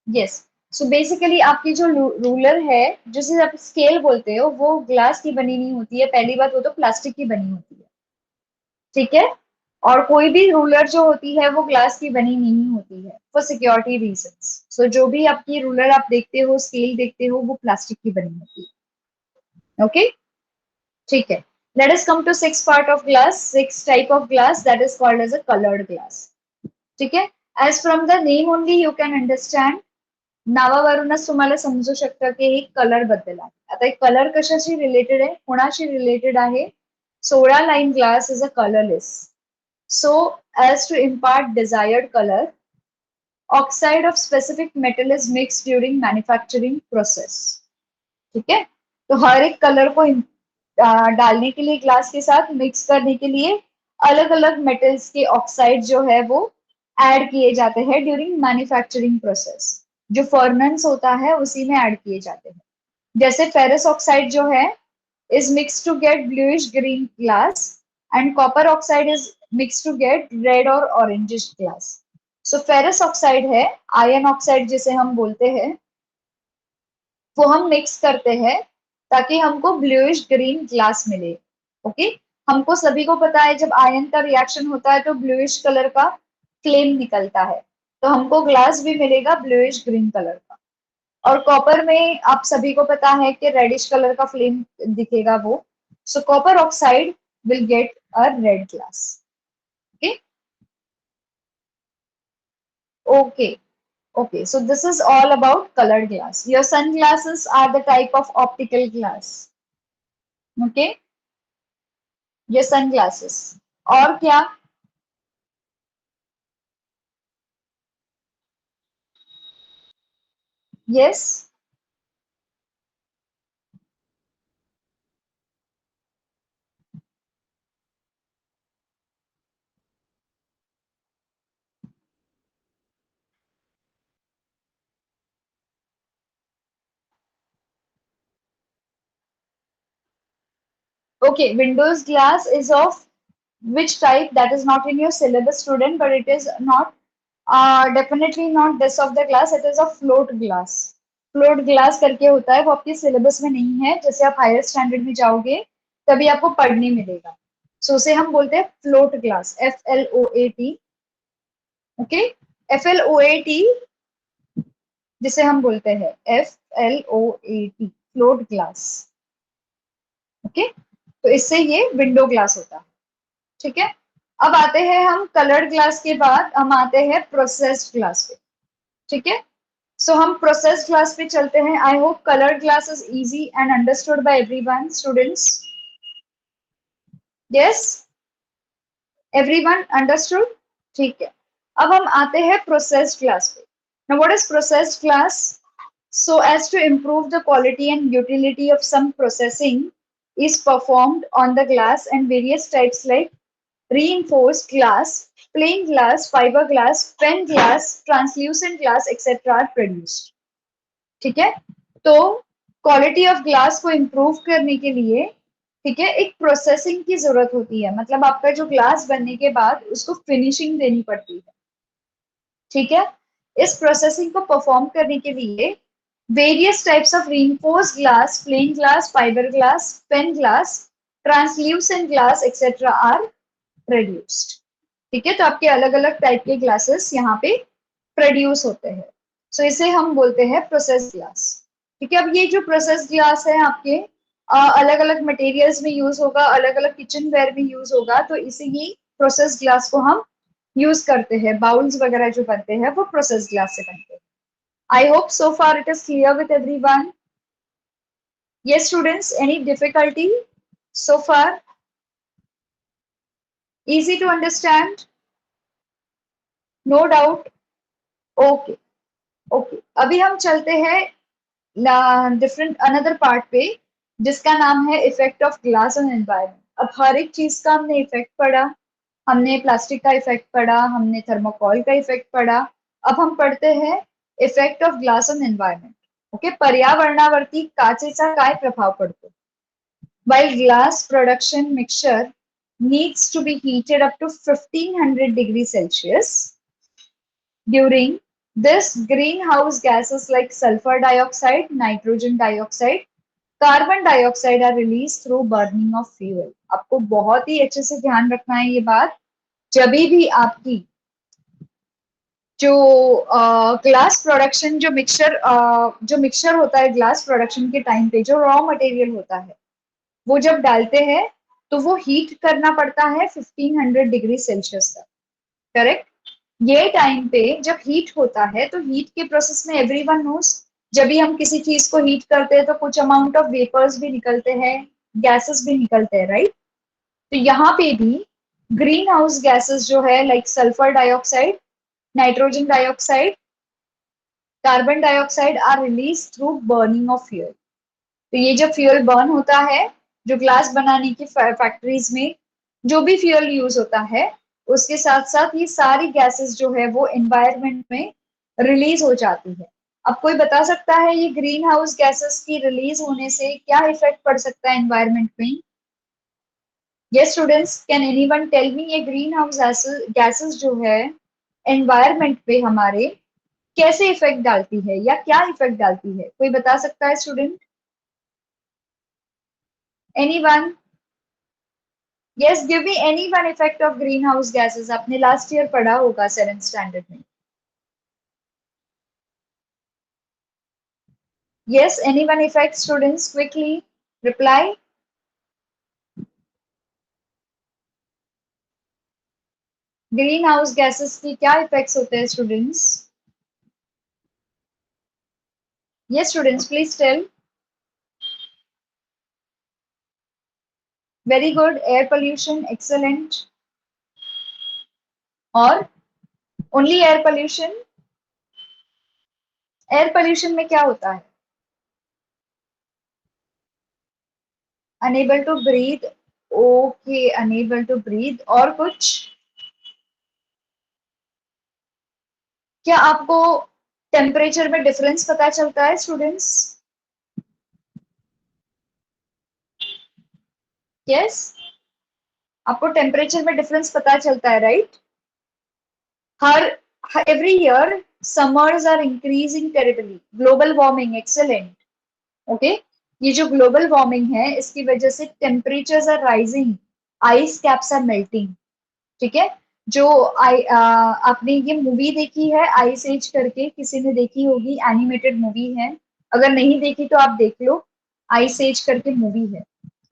Yes. So basically आपकी जो ruler है, जिसे आप स्केल बोलते हो, वो ग्लास की बनी नहीं होती है। पहली बात, वो तो प्लास्टिक की बनी होती है। ठीक है, और कोई भी रूलर जो होती है वो ग्लास की बनी नहीं होती है, फॉर सिक्योरिटी रीजंस। सो जो भी आपकी रूलर आप देखते हो, स्केल देखते हो, वो प्लास्टिक की बनी होती है। ओके, ठीक है। Let us come to sixth part of glass, sixth type of glass that is called as a colored glass. ठीक है, as from the name only you can understand, नावावरूनच तुम्हाला समजू शकतं की हे कलर बद्दल आहे. आता एक कलर कशाशी रिलेटेड आहे, कोणाशी रिलेटेड आहे? Soda line glass is a colourless. So as to impart desired color, oxide of specific metal is mixed during manufacturing process. ठीक है, तो हर एक कलर को डालने के लिए, ग्लास के साथ मिक्स करने के लिए, अलग अलग मेटल्स के ऑक्साइड जो है वो ऐड किए जाते हैं ड्यूरिंग मैन्युफैक्चरिंग प्रोसेस। जो फर्नेंस होता है उसी में ऐड किए जाते हैं। जैसे फेरस ऑक्साइड जो है is mixed to get bluish green glass, and copper oxide is mixed to get red or orangish glass. So ferrous oxide है, आयन ऑक्साइड जिसे हम बोलते हैं, वो हम मिक्स करते हैं ताकि हमको ब्लूइश ग्रीन ग्लास मिले। ओके, हमको सभी को पता है जब आयन का रिएक्शन होता है तो ब्लूइश कलर का फ्लेम निकलता है, तो हमको ग्लास भी मिलेगा ब्लूइश ग्रीन कलर का। और कॉपर में आप सभी को पता है कि रेडिश कलर का फ्लेम दिखेगा वो। सो copper oxide will get a red glass. Okay, okay, okay, so this is all about colored glass. Your sunglasses are the type of optical glass. Okay, your sunglasses. और क्या? Yes. Okay, Windows glass is of which type? That is not in your syllabus, student, but it is not definitely not this of the glass. It is a float glass. Float glass करके होता है, वो आपके syllabus में नहीं है। जैसे आप हायर स्टैंडर्ड में जाओगे तभी आपको पढ़ने मिलेगा। सो उसे हम बोलते हैं float glass, FLOAT। Okay, FLOAT जिसे हम बोलते हैं FLOAT, फ्लोट ग्लास। ओके, तो इससे ये विंडो ग्लास होता है। ठीक है, अब आते हैं हम कलर्ड ग्लास के बाद हम आते हैं प्रोसेस्ड ग्लास पे। ठीक है, सो हम प्रोसेस्ड ग्लास पे चलते हैं। I hope coloured glass is easy and understood by everyone students. Yes, everyone understood. ठीक है, अब हम आते हैं प्रोसेस्ड ग्लास पे। Now what is processed glass? So as to improve the quality and utility of some processing is performed on the glass, and various types like reinforced glass, plain glass, fiberglass, pen glass, translucent glass, etc. are produced. ठीक है, तो quality of glass को improve करने के लिए, ठीक है, एक प्रोसेसिंग की जरूरत होती है। मतलब आपका जो ग्लास बनने के बाद उसको फिनिशिंग देनी पड़ती है। ठीक है, इस प्रोसेसिंग को परफॉर्म करने के लिए various types of reinforced glass, plain glass, fiberglass, pen glass, translucent glass, etc. are produced. ठीक है, तो आपके अलग अलग टाइप के ग्लासेस यहाँ पे प्रोड्यूस होते हैं। सो इसे हम बोलते हैं प्रोसेस ग्लास। ठीक है, अब ये जो प्रोसेस ग्लास है आपके अलग अलग मटेरियल्स में यूज होगा, अलग अलग किचन वेयर में यूज होगा, तो इसे ये प्रोसेस ग्लास को हम यूज करते हैं। बाउल्स वगैरह जो बनते हैं वो प्रोसेस ग्लास से बनते हैं। I hope so far it is clear with everyone. Yes students, any difficulty so far? Easy to understand? No doubt? Okay, okay. अभी हम चलते हैं डिफरेंट अनदर पार्ट पे, जिसका नाम है effect of glass on environment. अब हर एक चीज का हमने इफेक्ट पढ़ा, हमने प्लास्टिक का इफेक्ट पढ़ा, हमने थर्मोकॉल का इफेक्ट पढ़ा। अब हम पढ़ते हैं effect of glass on environment. Okay, पर्यावरणावरती काचेचा काय प्रभाव पडतो? While glass production mixture needs to be heated up to 1500 degrees Celsius, during this greenhouse gases like sulfur dioxide, nitrogen dioxide, carbon dioxide are release through burning of fuel. आपको बहुत ही अच्छे से ध्यान रखना है ये बात। जब भी आपकी जो ग्लास प्रोडक्शन जो मिक्सचर होता है ग्लास प्रोडक्शन के टाइम पे, जो रॉ मटेरियल होता है वो जब डालते हैं तो वो हीट करना पड़ता है 1500 डिग्री सेल्सियस तक। करेक्ट, ये टाइम पे जब हीट होता है तो हीट के प्रोसेस में एवरीवन नोस, जब भी हम किसी चीज को हीट करते हैं तो कुछ अमाउंट ऑफ वेपर्स भी निकलते हैं, गैसेस भी निकलते हैं, राइट? तो यहाँ पे भी ग्रीन हाउस गैसेस जो है like sulphur dioxide, nitrogen dioxide, carbon dioxide are release through burning of fuel. तो ये जब फ्यूल बर्न होता है, जो ग्लास बनाने की फैक्ट्रीज में जो भी फ्यूल यूज होता है, उसके साथ साथ ये सारी गैसेस जो है वो एनवायरनमेंट में रिलीज हो जाती है। अब कोई बता सकता है ये ग्रीन हाउस गैसेस की रिलीज होने से क्या इफेक्ट पड़ सकता है एनवायरनमेंट में? Yes students, can anyone tell me ये ग्रीन हाउस गैसेस जो है एनवायरनमेंट पे हमारे कैसे इफेक्ट डालती है या क्या इफेक्ट डालती है? कोई बता सकता है student? Anyone? Yes, give me any one effect of greenhouse gases. आपने लास्ट ईयर पढ़ा होगा 7th स्टैंडर्ड में। Yes, any one effect students quickly reply. Green house gases की क्या इफेक्ट्स होते हैं students? Yes students, please tell. Very good, air pollution, excellent. और only air pollution? Air pollution में क्या होता है? Unable to breathe. Okay, unable to breathe. और कुछ? क्या आपको टेम्परेचर में डिफरेंस पता चलता है स्टूडेंट्स? यस, आपको टेम्परेचर में डिफरेंस पता चलता है, right? Her every year summers are increasing terribly. Global warming, excellent. Okay, ये जो ग्लोबल वार्मिंग है इसकी वजह से temperatures are rising, ice caps are melting. ठीक है। जो आपने ये मूवी देखी है आइस एज करके, किसी ने देखी होगी, एनिमेटेड मूवी है। अगर नहीं देखी तो आप देख लो, आइस एज करके मूवी है।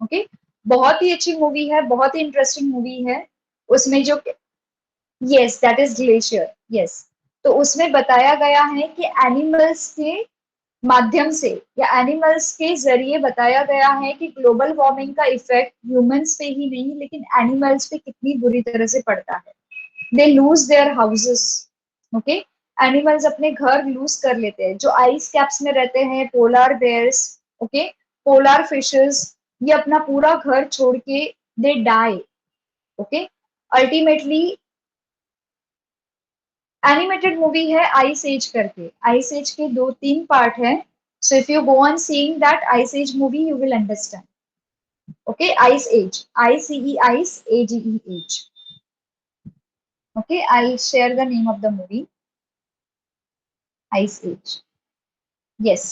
ओके। बहुत ही अच्छी मूवी है, बहुत ही इंटरेस्टिंग मूवी है। उसमें जो, yes that is glacier, yes. तो उसमें बताया गया है कि एनिमल्स के माध्यम से या एनिमल्स के जरिए बताया गया है कि ग्लोबल वार्मिंग का इफेक्ट ह्यूमंस पे ही नहीं लेकिन एनिमल्स पे कितनी बुरी तरह से पड़ता है। They lose their houses. Okay. Animals अपने घर लूज कर लेते हैं, जो आइस कैप्स में रहते हैं, polar bears, okay, polar fishes, ये अपना पूरा घर छोड़ के they die. Okay. Ultimately animated movie है आइस एज करके, आइस एज के 2-3 पार्ट है। So if you go on seeing that ice age movie you will understand. Okay, ice age, ICE ice, AGE age. Okay, I share the name of the movie, ice age. Yes,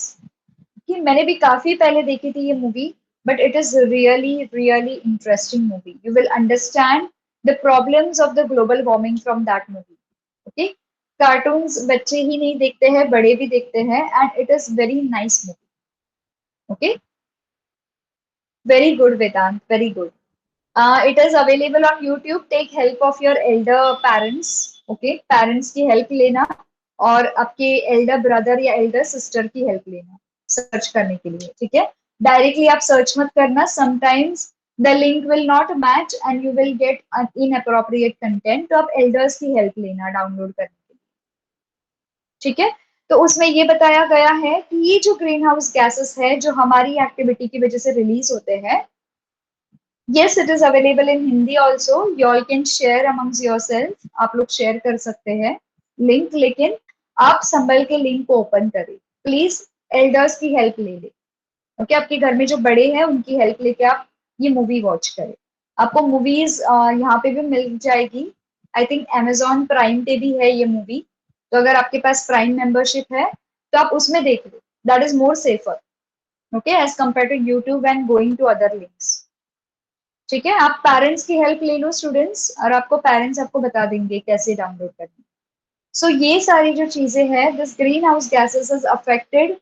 कि मैंने भी काफी पहले देखी थी ये movie, but it is really really interesting movie. You will understand the problems of the global warming from that movie. Okay. Cartoons बच्चे ही नहीं देखते हैं, बड़े भी देखते हैं, and it is very nice movie. Okay, very good Vedant, very good. It is available on YouTube. Take help of your elder parents. Okay, parents की हेल्प लेना और आपके एल्डर ब्रदर या एल्डर सिस्टर की हेल्प लेना सर्च करने के लिए। ठीक है, डायरेक्टली आप सर्च मत करना, sometimes the link will not match and you will get inappropriate content. तो आप एल्डर्स की हेल्प लेना डाउनलोड करने के लिए। ठीक है। तो उसमें ये बताया गया है कि ये जो ग्रीन हाउस गैसेस है जो हमारी एक्टिविटी की वजह से रिलीज होते हैं, yes it is available in hindi also, you all can share amongst yourself, आप लोग शेयर कर सकते हैं लिंक, लेकिन आप संभल के लिंक को ओपन करें प्लीज। एल्डर्स की हेल्प ले ले। ओके, आपके घर में जो बड़े हैं उनकी हेल्प लेके आप ये मूवी वॉच करें। आपको मूवीज यहाँ पे भी मिल जाएगी। आई थिंक अमेजोन प्राइम पे भी है ये मूवी। तो अगर आपके पास प्राइम मेंबरशिप है तो आप उसमें देख लो, that is more safer. Okay, as compare to YouTube and going to other links. ठीक है, आप पेरेंट्स की हेल्प ले लो स्टूडेंट्स, और आपको पेरेंट्स आपको बता देंगे कैसे डाउनलोड करना। सो ये सारी जो चीजें हैं, this green house gases has affected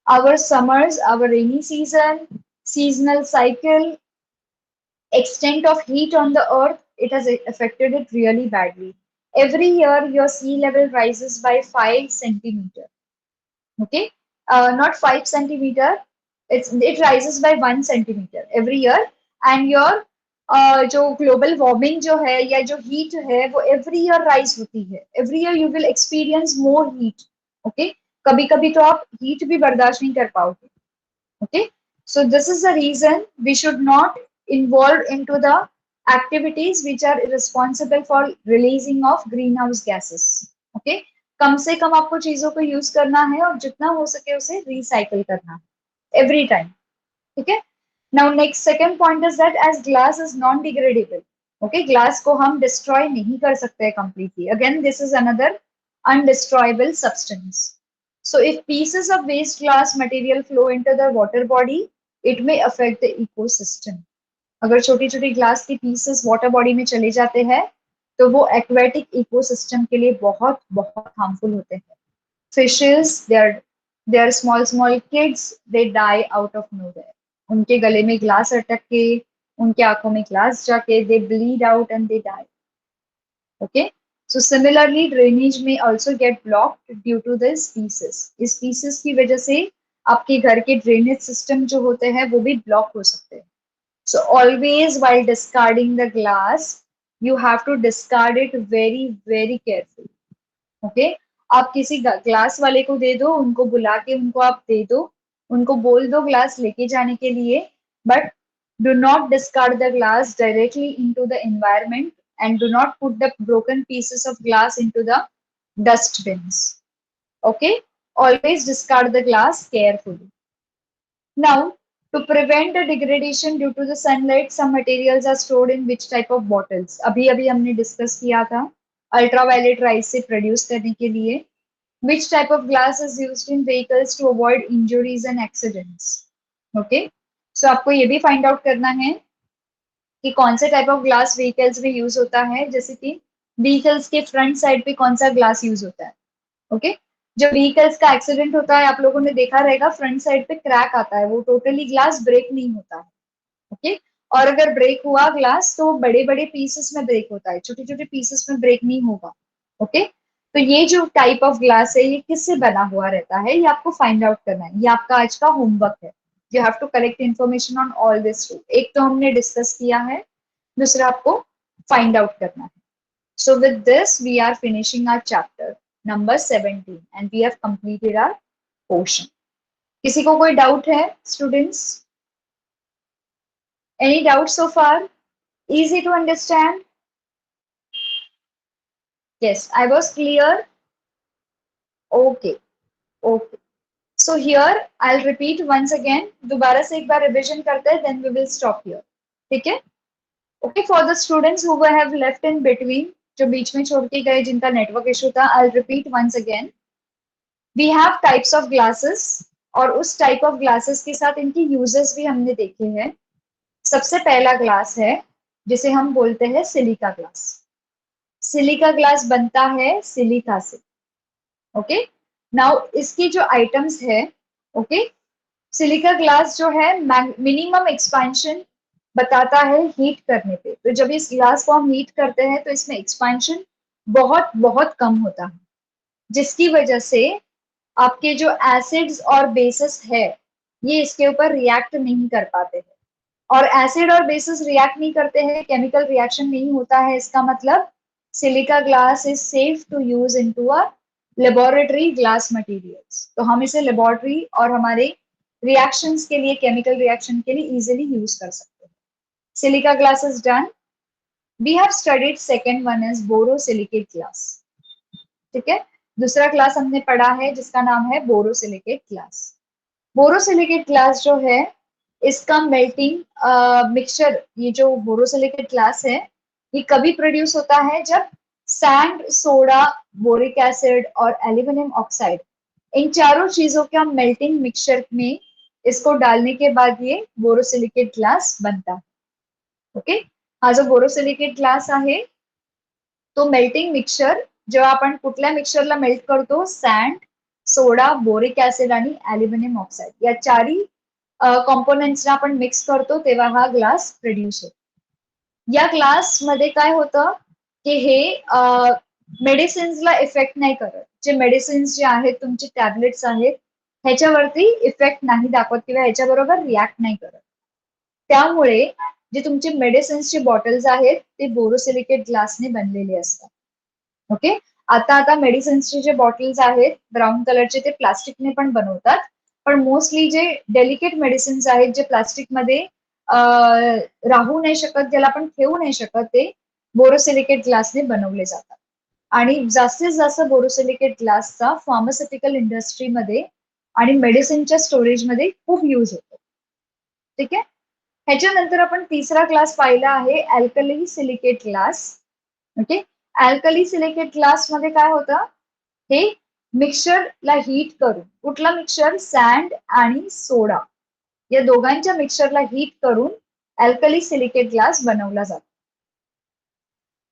our summers, our rainy season, seasonal cycle, extent of heat on the earth. It has affected it really badly. Every year your sea level rises by 5 centimeter. Okay, not 5 centimeter, it rises by 1 centimeter every year. And your जो global warming जो है या जो heat है वो every year rise होती है। Every year you will experience more heat. Okay, कभी कभी तो आप हीट भी बर्दाश्त नहीं कर पाओगे। Okay, so this is the reason we should not involve into the activities which are responsible for releasing of greenhouse gases. Okay, कम से कम आपको चीजों को यूज करना है और जितना हो सके उसे रिसाइकल करना है एवरी टाइम। ठीक है। Now next second point is that as glass is non degradable. Okay, glass को हम डिस्ट्रॉय नहीं कर सकते completely. Again this is another undestroyable substance. So if pieces of waste glass material flow into the water body, it may affect the ecosystem. अगर छोटी छोटी glass की pieces water body में चले जाते हैं तो वो एक्वेटिक इकोसिस्टम के लिए बहुत बहुत हार्मफुल होते हैं। Fishes, they are small small kids, they die out of nowhere. उनके गले में ग्लास अटक के, उनके आंखों में ग्लास जाके, they bleed out and they die. Okay, so similarly drainage may also get blocked due to this species. इस species की वजह से आपके घर के ड्रेनेज सिस्टम जो होते हैं वो भी ब्लॉक हो सकते हैं। So always while discarding the glass, you have to discard it very very carefully. Okay, आप किसी ग्लास वाले को दे दो, उनको बुला के उनको आप दे दो, उनको बोल दो ग्लास लेके जाने के लिए, but do not discard the glass directly into the environment and do not put the broken pieces of glass into the dustbins. Okay, always discard the glass carefully. Now, to prevent the degradation due to the sunlight, some materials are stored in which type of bottles? अभी अभी हमने discuss किया था ultraviolet rise से produce करने के लिए। Which type of glass is used in vehicles to avoid injuries and accidents? Okay, so आपको ये भी फाइंड आउट करना है कि कौन से टाइप ऑफ ग्लास व्हीकल्स में यूज होता है, जैसे कि व्हीकल्स के फ्रंट साइड पे कौन सा ग्लास यूज होता है। ओके, जब व्हीकल्स का एक्सीडेंट होता है आप लोगों ने देखा रहेगा फ्रंट साइड पे क्रैक आता है, वो टोटली ग्लास ब्रेक नहीं होता है। ओके, और अगर ब्रेक हुआ ग्लास तो बड़े बड़े पीसेस में ब्रेक होता है, छोटे छोटे पीसेस में ब्रेक नहीं होगा। ओके, तो ये जो टाइप ऑफ ग्लास है ये किससे बना हुआ रहता है, ये आपको फाइंड आउट करना है, ये आपका आज का होमवर्क है। You have to collect information on all this two. एक तो हमने डिस्कस किया है, दूसरा आपको फाइंड आउट करना है। So with this, we are finishing our chapter number 17 and we have completed our portion. किसी को कोई डाउट है students? Any doubt so far? Easy to understand? Yes, I was clear. Okay, okay. So here I'll repeat once again. दोबारा से एक बार revision करते हैं, then we will stop here. ठीक है? Okay, for the students who have left in between, जो बीच में छोड़ के गए जिनका नेटवर्क इशू था, I'll repeat once again. We have types of glasses और उस टाइप ऑफ ग्लासेस के साथ इनकी यूजेस भी हमने देखे हैं। सबसे पहला ग्लास है जिसे हम बोलते हैं सिलिका ग्लास। सिलिका ग्लास बनता है सिलिका से। ओके, नाउ इसकी जो आइटम्स है, ओके, सिलिका ग्लास जो है मिनिमम एक्सपेंशन बताता है हीट करने पे। तो जब इस ग्लास को हम हीट करते हैं तो इसमें एक्सपेंशन बहुत बहुत कम होता है, जिसकी वजह से आपके जो एसिड्स और बेसिस है ये इसके ऊपर रिएक्ट नहीं कर पाते हैं। और एसिड और बेसिस रिएक्ट नहीं करते हैं, केमिकल रिएक्शन नहीं होता है, इसका मतलब silica glass is safe to use into a laboratory glass materials. तो हम इसे लेबोरेटरी और हमारे रिएक्शंस के लिए, केमिकल रिएक्शन के लिए इजीली यूज कर सकते हैं। Silica glass is done. We have studied second one is borosilicate glass. ठीक है, दूसरा क्लास हमने पढ़ा है जिसका नाम है बोरोसिलिकेट ग्लास। बोरोसिलिकेट ग्लास जो है इसका मेल्टिंग मिक्सचर, ये जो बोरोसिलिकेट ग्लास है ये कभी प्रोड्यूस होता है जब सैंड, सोडा, बोरिक एसिड और एल्यूमिनियम ऑक्साइड, इन चारों चीजों के हम मेल्टिंग मिक्सचर में इसको डालने के बाद ये बोरोसिलिकेट ग्लास बनता है। ओके, हा जो बोरोसिलिकेट ग्लास आहे तो मेल्टिंग मिक्सचर जेव्हा आपण कुठल्या मिक्सचरला मेल्ट करतो, सॅन्ड, सोडा, बोरिक ऍसिड आणि अल्युमिनियम ऑक्साइड या चारही कॉम्पोनेंट्सना आपण मिक्स करतो तेव्हा हा ग्लास प्रोड्यूस होतो। या ग्लास मध्ये काय होतं की हे मेडिसिन्सला इफेक्ट नाही करत। जे मेडिसिन्स जे आहेत, तुमचे टॅबलेट्स आहेत, ह्याच्यावरती इफेक्ट नाही दाखवत किंवा ह्याच्याबरोबर रिॲक्ट नाही करत। त्यामुळे जे तुमचे मेडिसिन्सचे बॉटल्स आहेत ते बोरोसिलिकेट ग्लासने बनलेले असतात। ओके, आता आता मेडिसिन्सचे जे बॉटल्स आहेत ब्राऊन कलरचे ते प्लास्टिकने पण बनवतात, पण मोस्टली जे डेलिकेट मेडिसिन्स आहेत जे प्लास्टिकमध्ये राहू नाही शकत, ज्याला आपण ठेवू नाही शकत, ते बोरोसिलिकेट ग्लासने बनवले जातात। आणि जास्तीत जास्त बोरोसिलिकेट ग्लासचा फार्मास्युटिकल इंडस्ट्रीमध्ये आणि मेडिसिनच्या स्टोरेजमध्ये खूप यूज होतो। ठीक आहे, ह्याच्यानंतर आपण तिसरा क्लास पाहिला आहे alkali silicate glass. Okay, alkali silicate glass मध्ये काय होतं, हे मिक्सचरला हीट करून, कुठला मिक्सचर, सॅन्ड आणि सोडा या दोघांच्या मिक्सचरला हीट करून अल्कली सिलिकेट ग्लास बनवला जातो।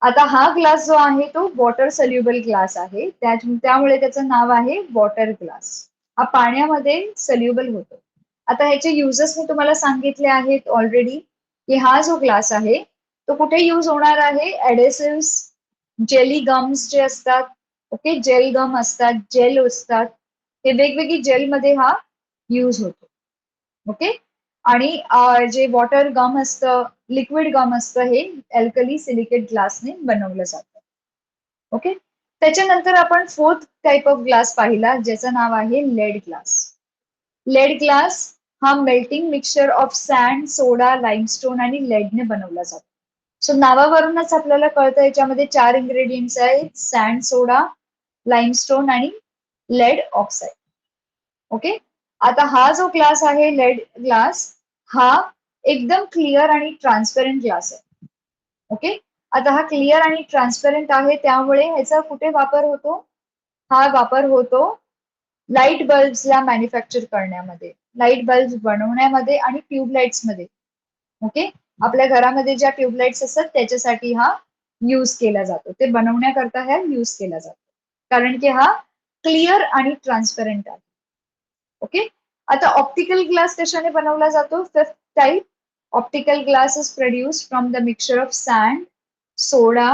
आता हा ग्लास जो आहे तो वॉटर सोल्युबल ग्लास आहे, त्यामुळे त्याचं नाव आहे वॉटर ग्लास। हा पाण्यामध्ये सोल्युबल होतो। आता ह्याचे युजेस मी तुम्हाला सांगितले आहेत ऑलरेडी, की हा जो ग्लास आहे तो कुठे यूज होणार आहे, एडेसिव्स, जेली गम्स जे असतात, ओके, जेल गम असतात, जेल असतात, हे वेगवेगळी जेलमध्ये हा यूज होतो। ओके, आणि जे वॉटर गम असतं, लिक्विड गम असतं, हे अल्कली सिलिकेट ग्लासने बनवलं जातं। ओके, त्याच्यानंतर आपण फोर्थ टाइप ऑफ ग्लास पाहिला ज्याचं नाव आहे लेड ग्लास। लेड ग्लास हा melting mixture of sand, soda, limestone आणि लेडने बनवला जातो। सो नावावरूनच आपल्याला कळतं याच्यामध्ये चार इन्ग्रेडियंट्स आहेत, सॅन्ड, सोडा, लाइमस्टोन आणि लेड ऑक्साइड। ओके, आता हा जो ग्लास आहे लेड ग्लास, हा एकदम क्लिअर आणि ट्रान्सपेरंट ग्लास आहे। ओके, आता हा क्लिअर आणि ट्रान्सपेरंट आहे त्यामुळे ह्याचा कुठे वापर होतो, हा वापर होतो लाईट बल्ब्सला मॅन्युफॅक्चर करण्यामध्ये। लाईट बल्ब बनवण्यामध्ये आणि ट्यूबलाइट्स मध्ये. ओके, आपल्या घरामध्ये ज्या ट्यूबलाइट्स असतात त्याच्यासाठी हा यूज केला जातो, ते बनवण्याकरता हा यूज केला जातो, कारण की हा क्लिअर आणि ट्रान्सपरंट आहे. ओके, आता ऑप्टिकल ग्लास कशाने बनवला जातो? Fifth type, optical glass is produced from the mixture of sand, soda,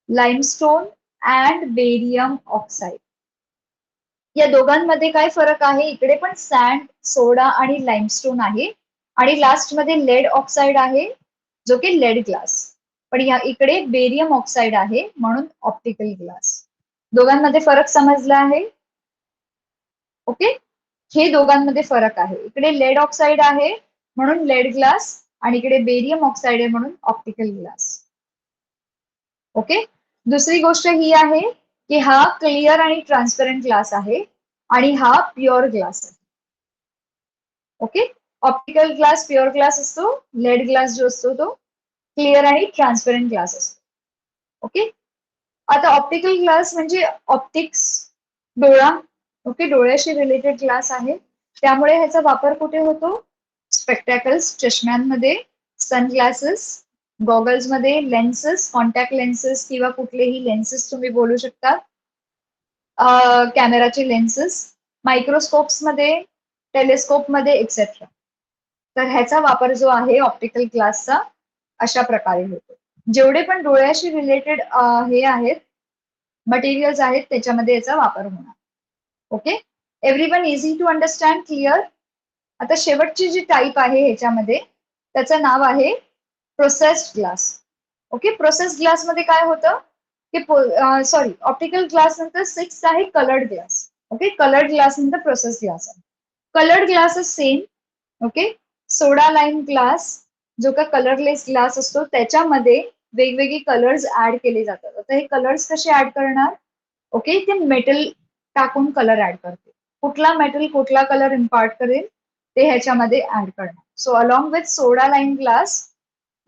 limestone and barium oxide. या दोघांमध्ये काय फरक आहे? इकडे पण सॅन्ड, सोडा आणि लाइमस्टोन आहे, आणि लास्ट मध्ये लेड ऑक्साइड आहे, जो की लेड ग्लास. पण या इकडे बेरियम ऑक्साइड आहे, म्हणून ऑप्टिकल ग्लास. दोघांमध्ये फरक समजला आहे? ओके, हे दोघांमध्ये फरक आहे. इकडे लेड ऑक्साइड आहे म्हणून लेड ग्लास, आणि इकडे बेरियम ऑक्साइड आहे म्हणून ऑप्टिकल ग्लास. ओके, दुसरी गोष्ट ही आहे की हा क्लिअर आणि ट्रान्सपरंट ग्लास आहे, आणि हा प्युअर ग्लास आहे. Okay, optical glass pure glass असतो, लेड ग्लास जो असतो तो क्लिअर आणि ट्रान्सपरंट ग्लास असतो. ओके, आता ऑप्टिकल ग्लास म्हणजे ऑप्टिक्स, डोळा. ओके, डोळ्याशी रिलेटेड ग्लास आहे, त्यामुळे ह्याचा वापर कुठे होतो? स्पेक्टॅकल्स, चष्म्यांमध्ये, सनग्लासेस, गॉगल्स मध्ये, लेन्सेस, कॉन्टॅक्ट लेन्सेस किंवा कुठलेही लेन्सेस तुम्ही बोलू शकता, कॅमेराचे लेन्सेस, मायक्रोस्कोप्स मध्ये, टेलिस्कोप मध्ये एक्सेट्रा. तर ह्याचा वापर जो आहे ऑप्टिकल ग्लासचा अशा प्रकारे होतो. जेवढे पण डोळ्याशी रिलेटेड हे आहेत, मटेरियल्स आहेत, त्याच्यामध्ये याचा वापर होणार. Okay, everyone easy to understand, clear? आता शेवटची जी टाईप आहे ह्याच्यामध्ये, त्याचं नाव आहे processed glass. Okay, process glass मध्ये काय होतं की, सॉरी, ऑप्टिकल ग्लास नंतर सिक्स आहे coloured glass. Okay, coloured glass नंतर प्रोसेस ग्लास आहे. Coloured glass same. Okay, soda lime glass जो का कलरलेस ग्लास असतो, त्याच्यामध्ये वेगवेगळे कलर्स ऍड केले जातात. आता हे कलर्स कसे ऍड करणार? ओके, ते मेटल टाकून कलर ऍड करते. कुठला मेटल कुठला कलर इम्पार्ट करेल ते ह्याच्यामध्ये ऍड करणार. So along with soda lime glass,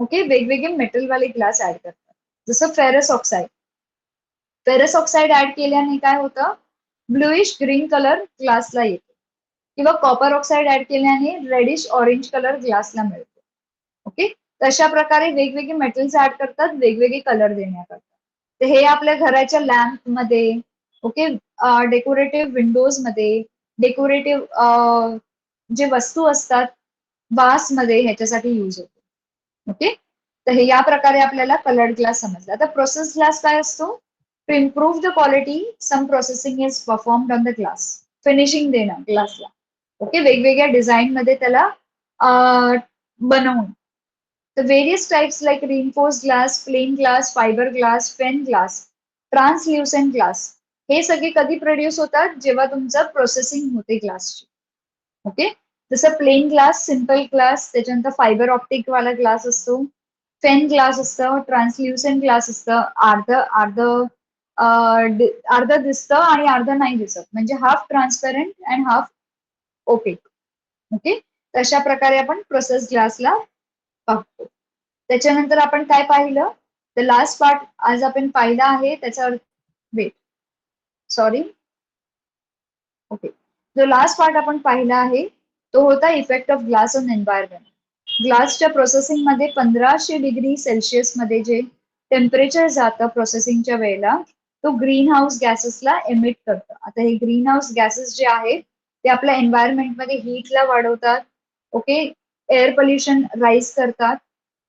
okay, वेगवेगळे मेटलवाले ग्लास ऍड करतात, जसं ferrous oxide. Ferrous oxide add केल्याने काय होतं? ब्लूइश ग्रीन कलर ग्लासला येतो, किंवा कॉपर ऑक्साईड ऍड केल्याने रेडिश ऑरेंज कलर ग्लासला मिळतो. ओके, तशा प्रकारे वेगवेगळे मेटल्स ऍड करतात वेगवेगळे कलर देण्याकरता. तर हे आपल्या घराच्या लॅम्प मध्ये, ओके, डेकोरेटिव्ह विंडोज मध्ये, डेकोरेटिव्ह जे वस्तू असतात वास मध्ये, ह्याच्यासाठी यूज होतो. ओके, तर हे या प्रकारे आपल्याला कलर्ड ग्लास समजला. आता प्रोसेस ग्लास काय असतो? To improve the quality, some processing is performed on the glass. Finishing देणं ग्लासला. ओके, वेगवेगळ्या डिझाईन मध्ये त्याला बनवून. The various types like reinforced glass, plain glass, fiber glass, fen glass, translucent glass, हे सगळे कधी प्रोड्यूस होतात? जेव्हा तुमचं प्रोसेसिंग होते ग्लासची. ओके, जसं प्लेन ग्लास, सिम्पल ग्लास, त्याच्यानंतर फायबर ऑप्टिक वाला ग्लास असतो, फेन ग्लास असतं, ट्रान्सल्युसेंट ग्लास असतं, अर्ध अर्ध अर्ध दिसतं आणि अर्ध नाही दिसत, म्हणजे half transparent and half opaque. Okay, तशा प्रकारे आपण प्रोसेस ग्लासला पाहतो. त्याच्यानंतर आपण काय पाहिलं? द लास्ट पार्ट आज आपण पाहिला आहे त्याचा, वेट, सॉरी, ओके, जो लास्ट पार्ट आपण पाहिला आहे तो होता effect of glass on environment. ग्लासच्या प्रोसेसिंग मध्ये 1500 डिग्री सेल्सिअस मध्ये जे टेम्परेचर जातं प्रोसेसिंगच्या वेळेला, तो ग्रीन हाऊस गॅसेसला एमिट करतं. आता हे ग्रीन हाऊस गॅसेस जे आहेत ते आपल्या एन्व्हायरमेंटमध्ये हीटला वाढवतात. ओके, एअर पोल्युशन राईज करतात.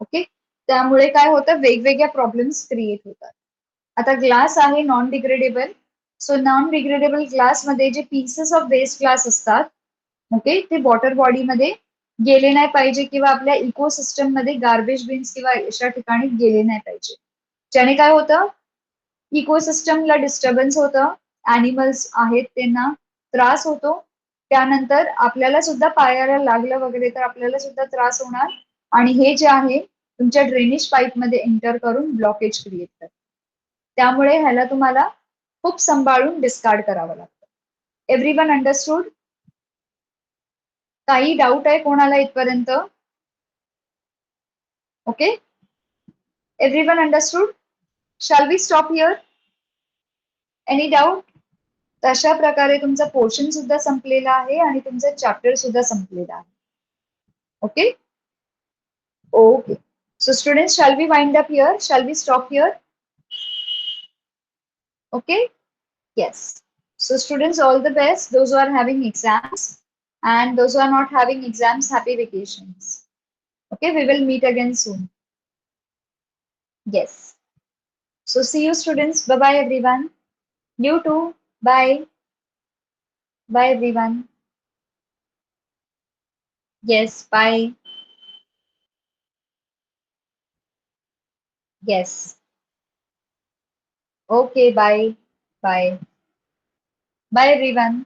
ओके, त्यामुळे काय होतं? वेगवेगळ्या प्रॉब्लेम्स क्रिएट होतात. आता ग्लास आहे non degradable. So non degradable glass मध्ये जे पीसेस ऑफ वेस्ट ग्लास असतात, ओके, ते वॉटर बॉडीमध्ये गेले नाही पाहिजे, किंवा आपल्या इकोसिस्टम मध्ये गार्बेज बिन्स किंवा अशा ठिकाणी गेले नाही पाहिजे. ज्याने काय होतं? इकोसिस्टमला डिस्टर्बन्स होतं, ऍनिमल्स आहेत त्यांना त्रास होतो, त्यानंतर आपल्याला सुद्धा पायाला लागलं वगैरे तर आपल्याला सुद्धा त्रास होणार, आणि हे जे आहे तुमच्या ड्रेनेज पाईप मध्ये एंटर करून ब्लॉकेज क्रिएट करतात. त्यामुळे ह्याला तुम्हाला खूप सांभाळून डिस्कार्ड करावं लागतं. Everyone understood? काही डाऊट आहे कोणाला इथपर्यंत? Okay, everyone understood? Shall we stop here? Any doubt? तशा प्रकारे तुमचा पोर्शन सुद्धा संपलेला आहे आणि तुमचा चॅप्टर सुद्धा संपलेला आहे. Okay. Okay. So students, shall we wind up here? Shall we stop here? Okay. Yes. So students, all the best. Those who are having exams and those who are not having exams, happy vacations. Okay. We will meet again soon. Yes. So see you students. Bye bye everyone. You too. Bye. Bye everyone. Yes. Bye. Yes. Okay. Bye. Bye. Bye everyone.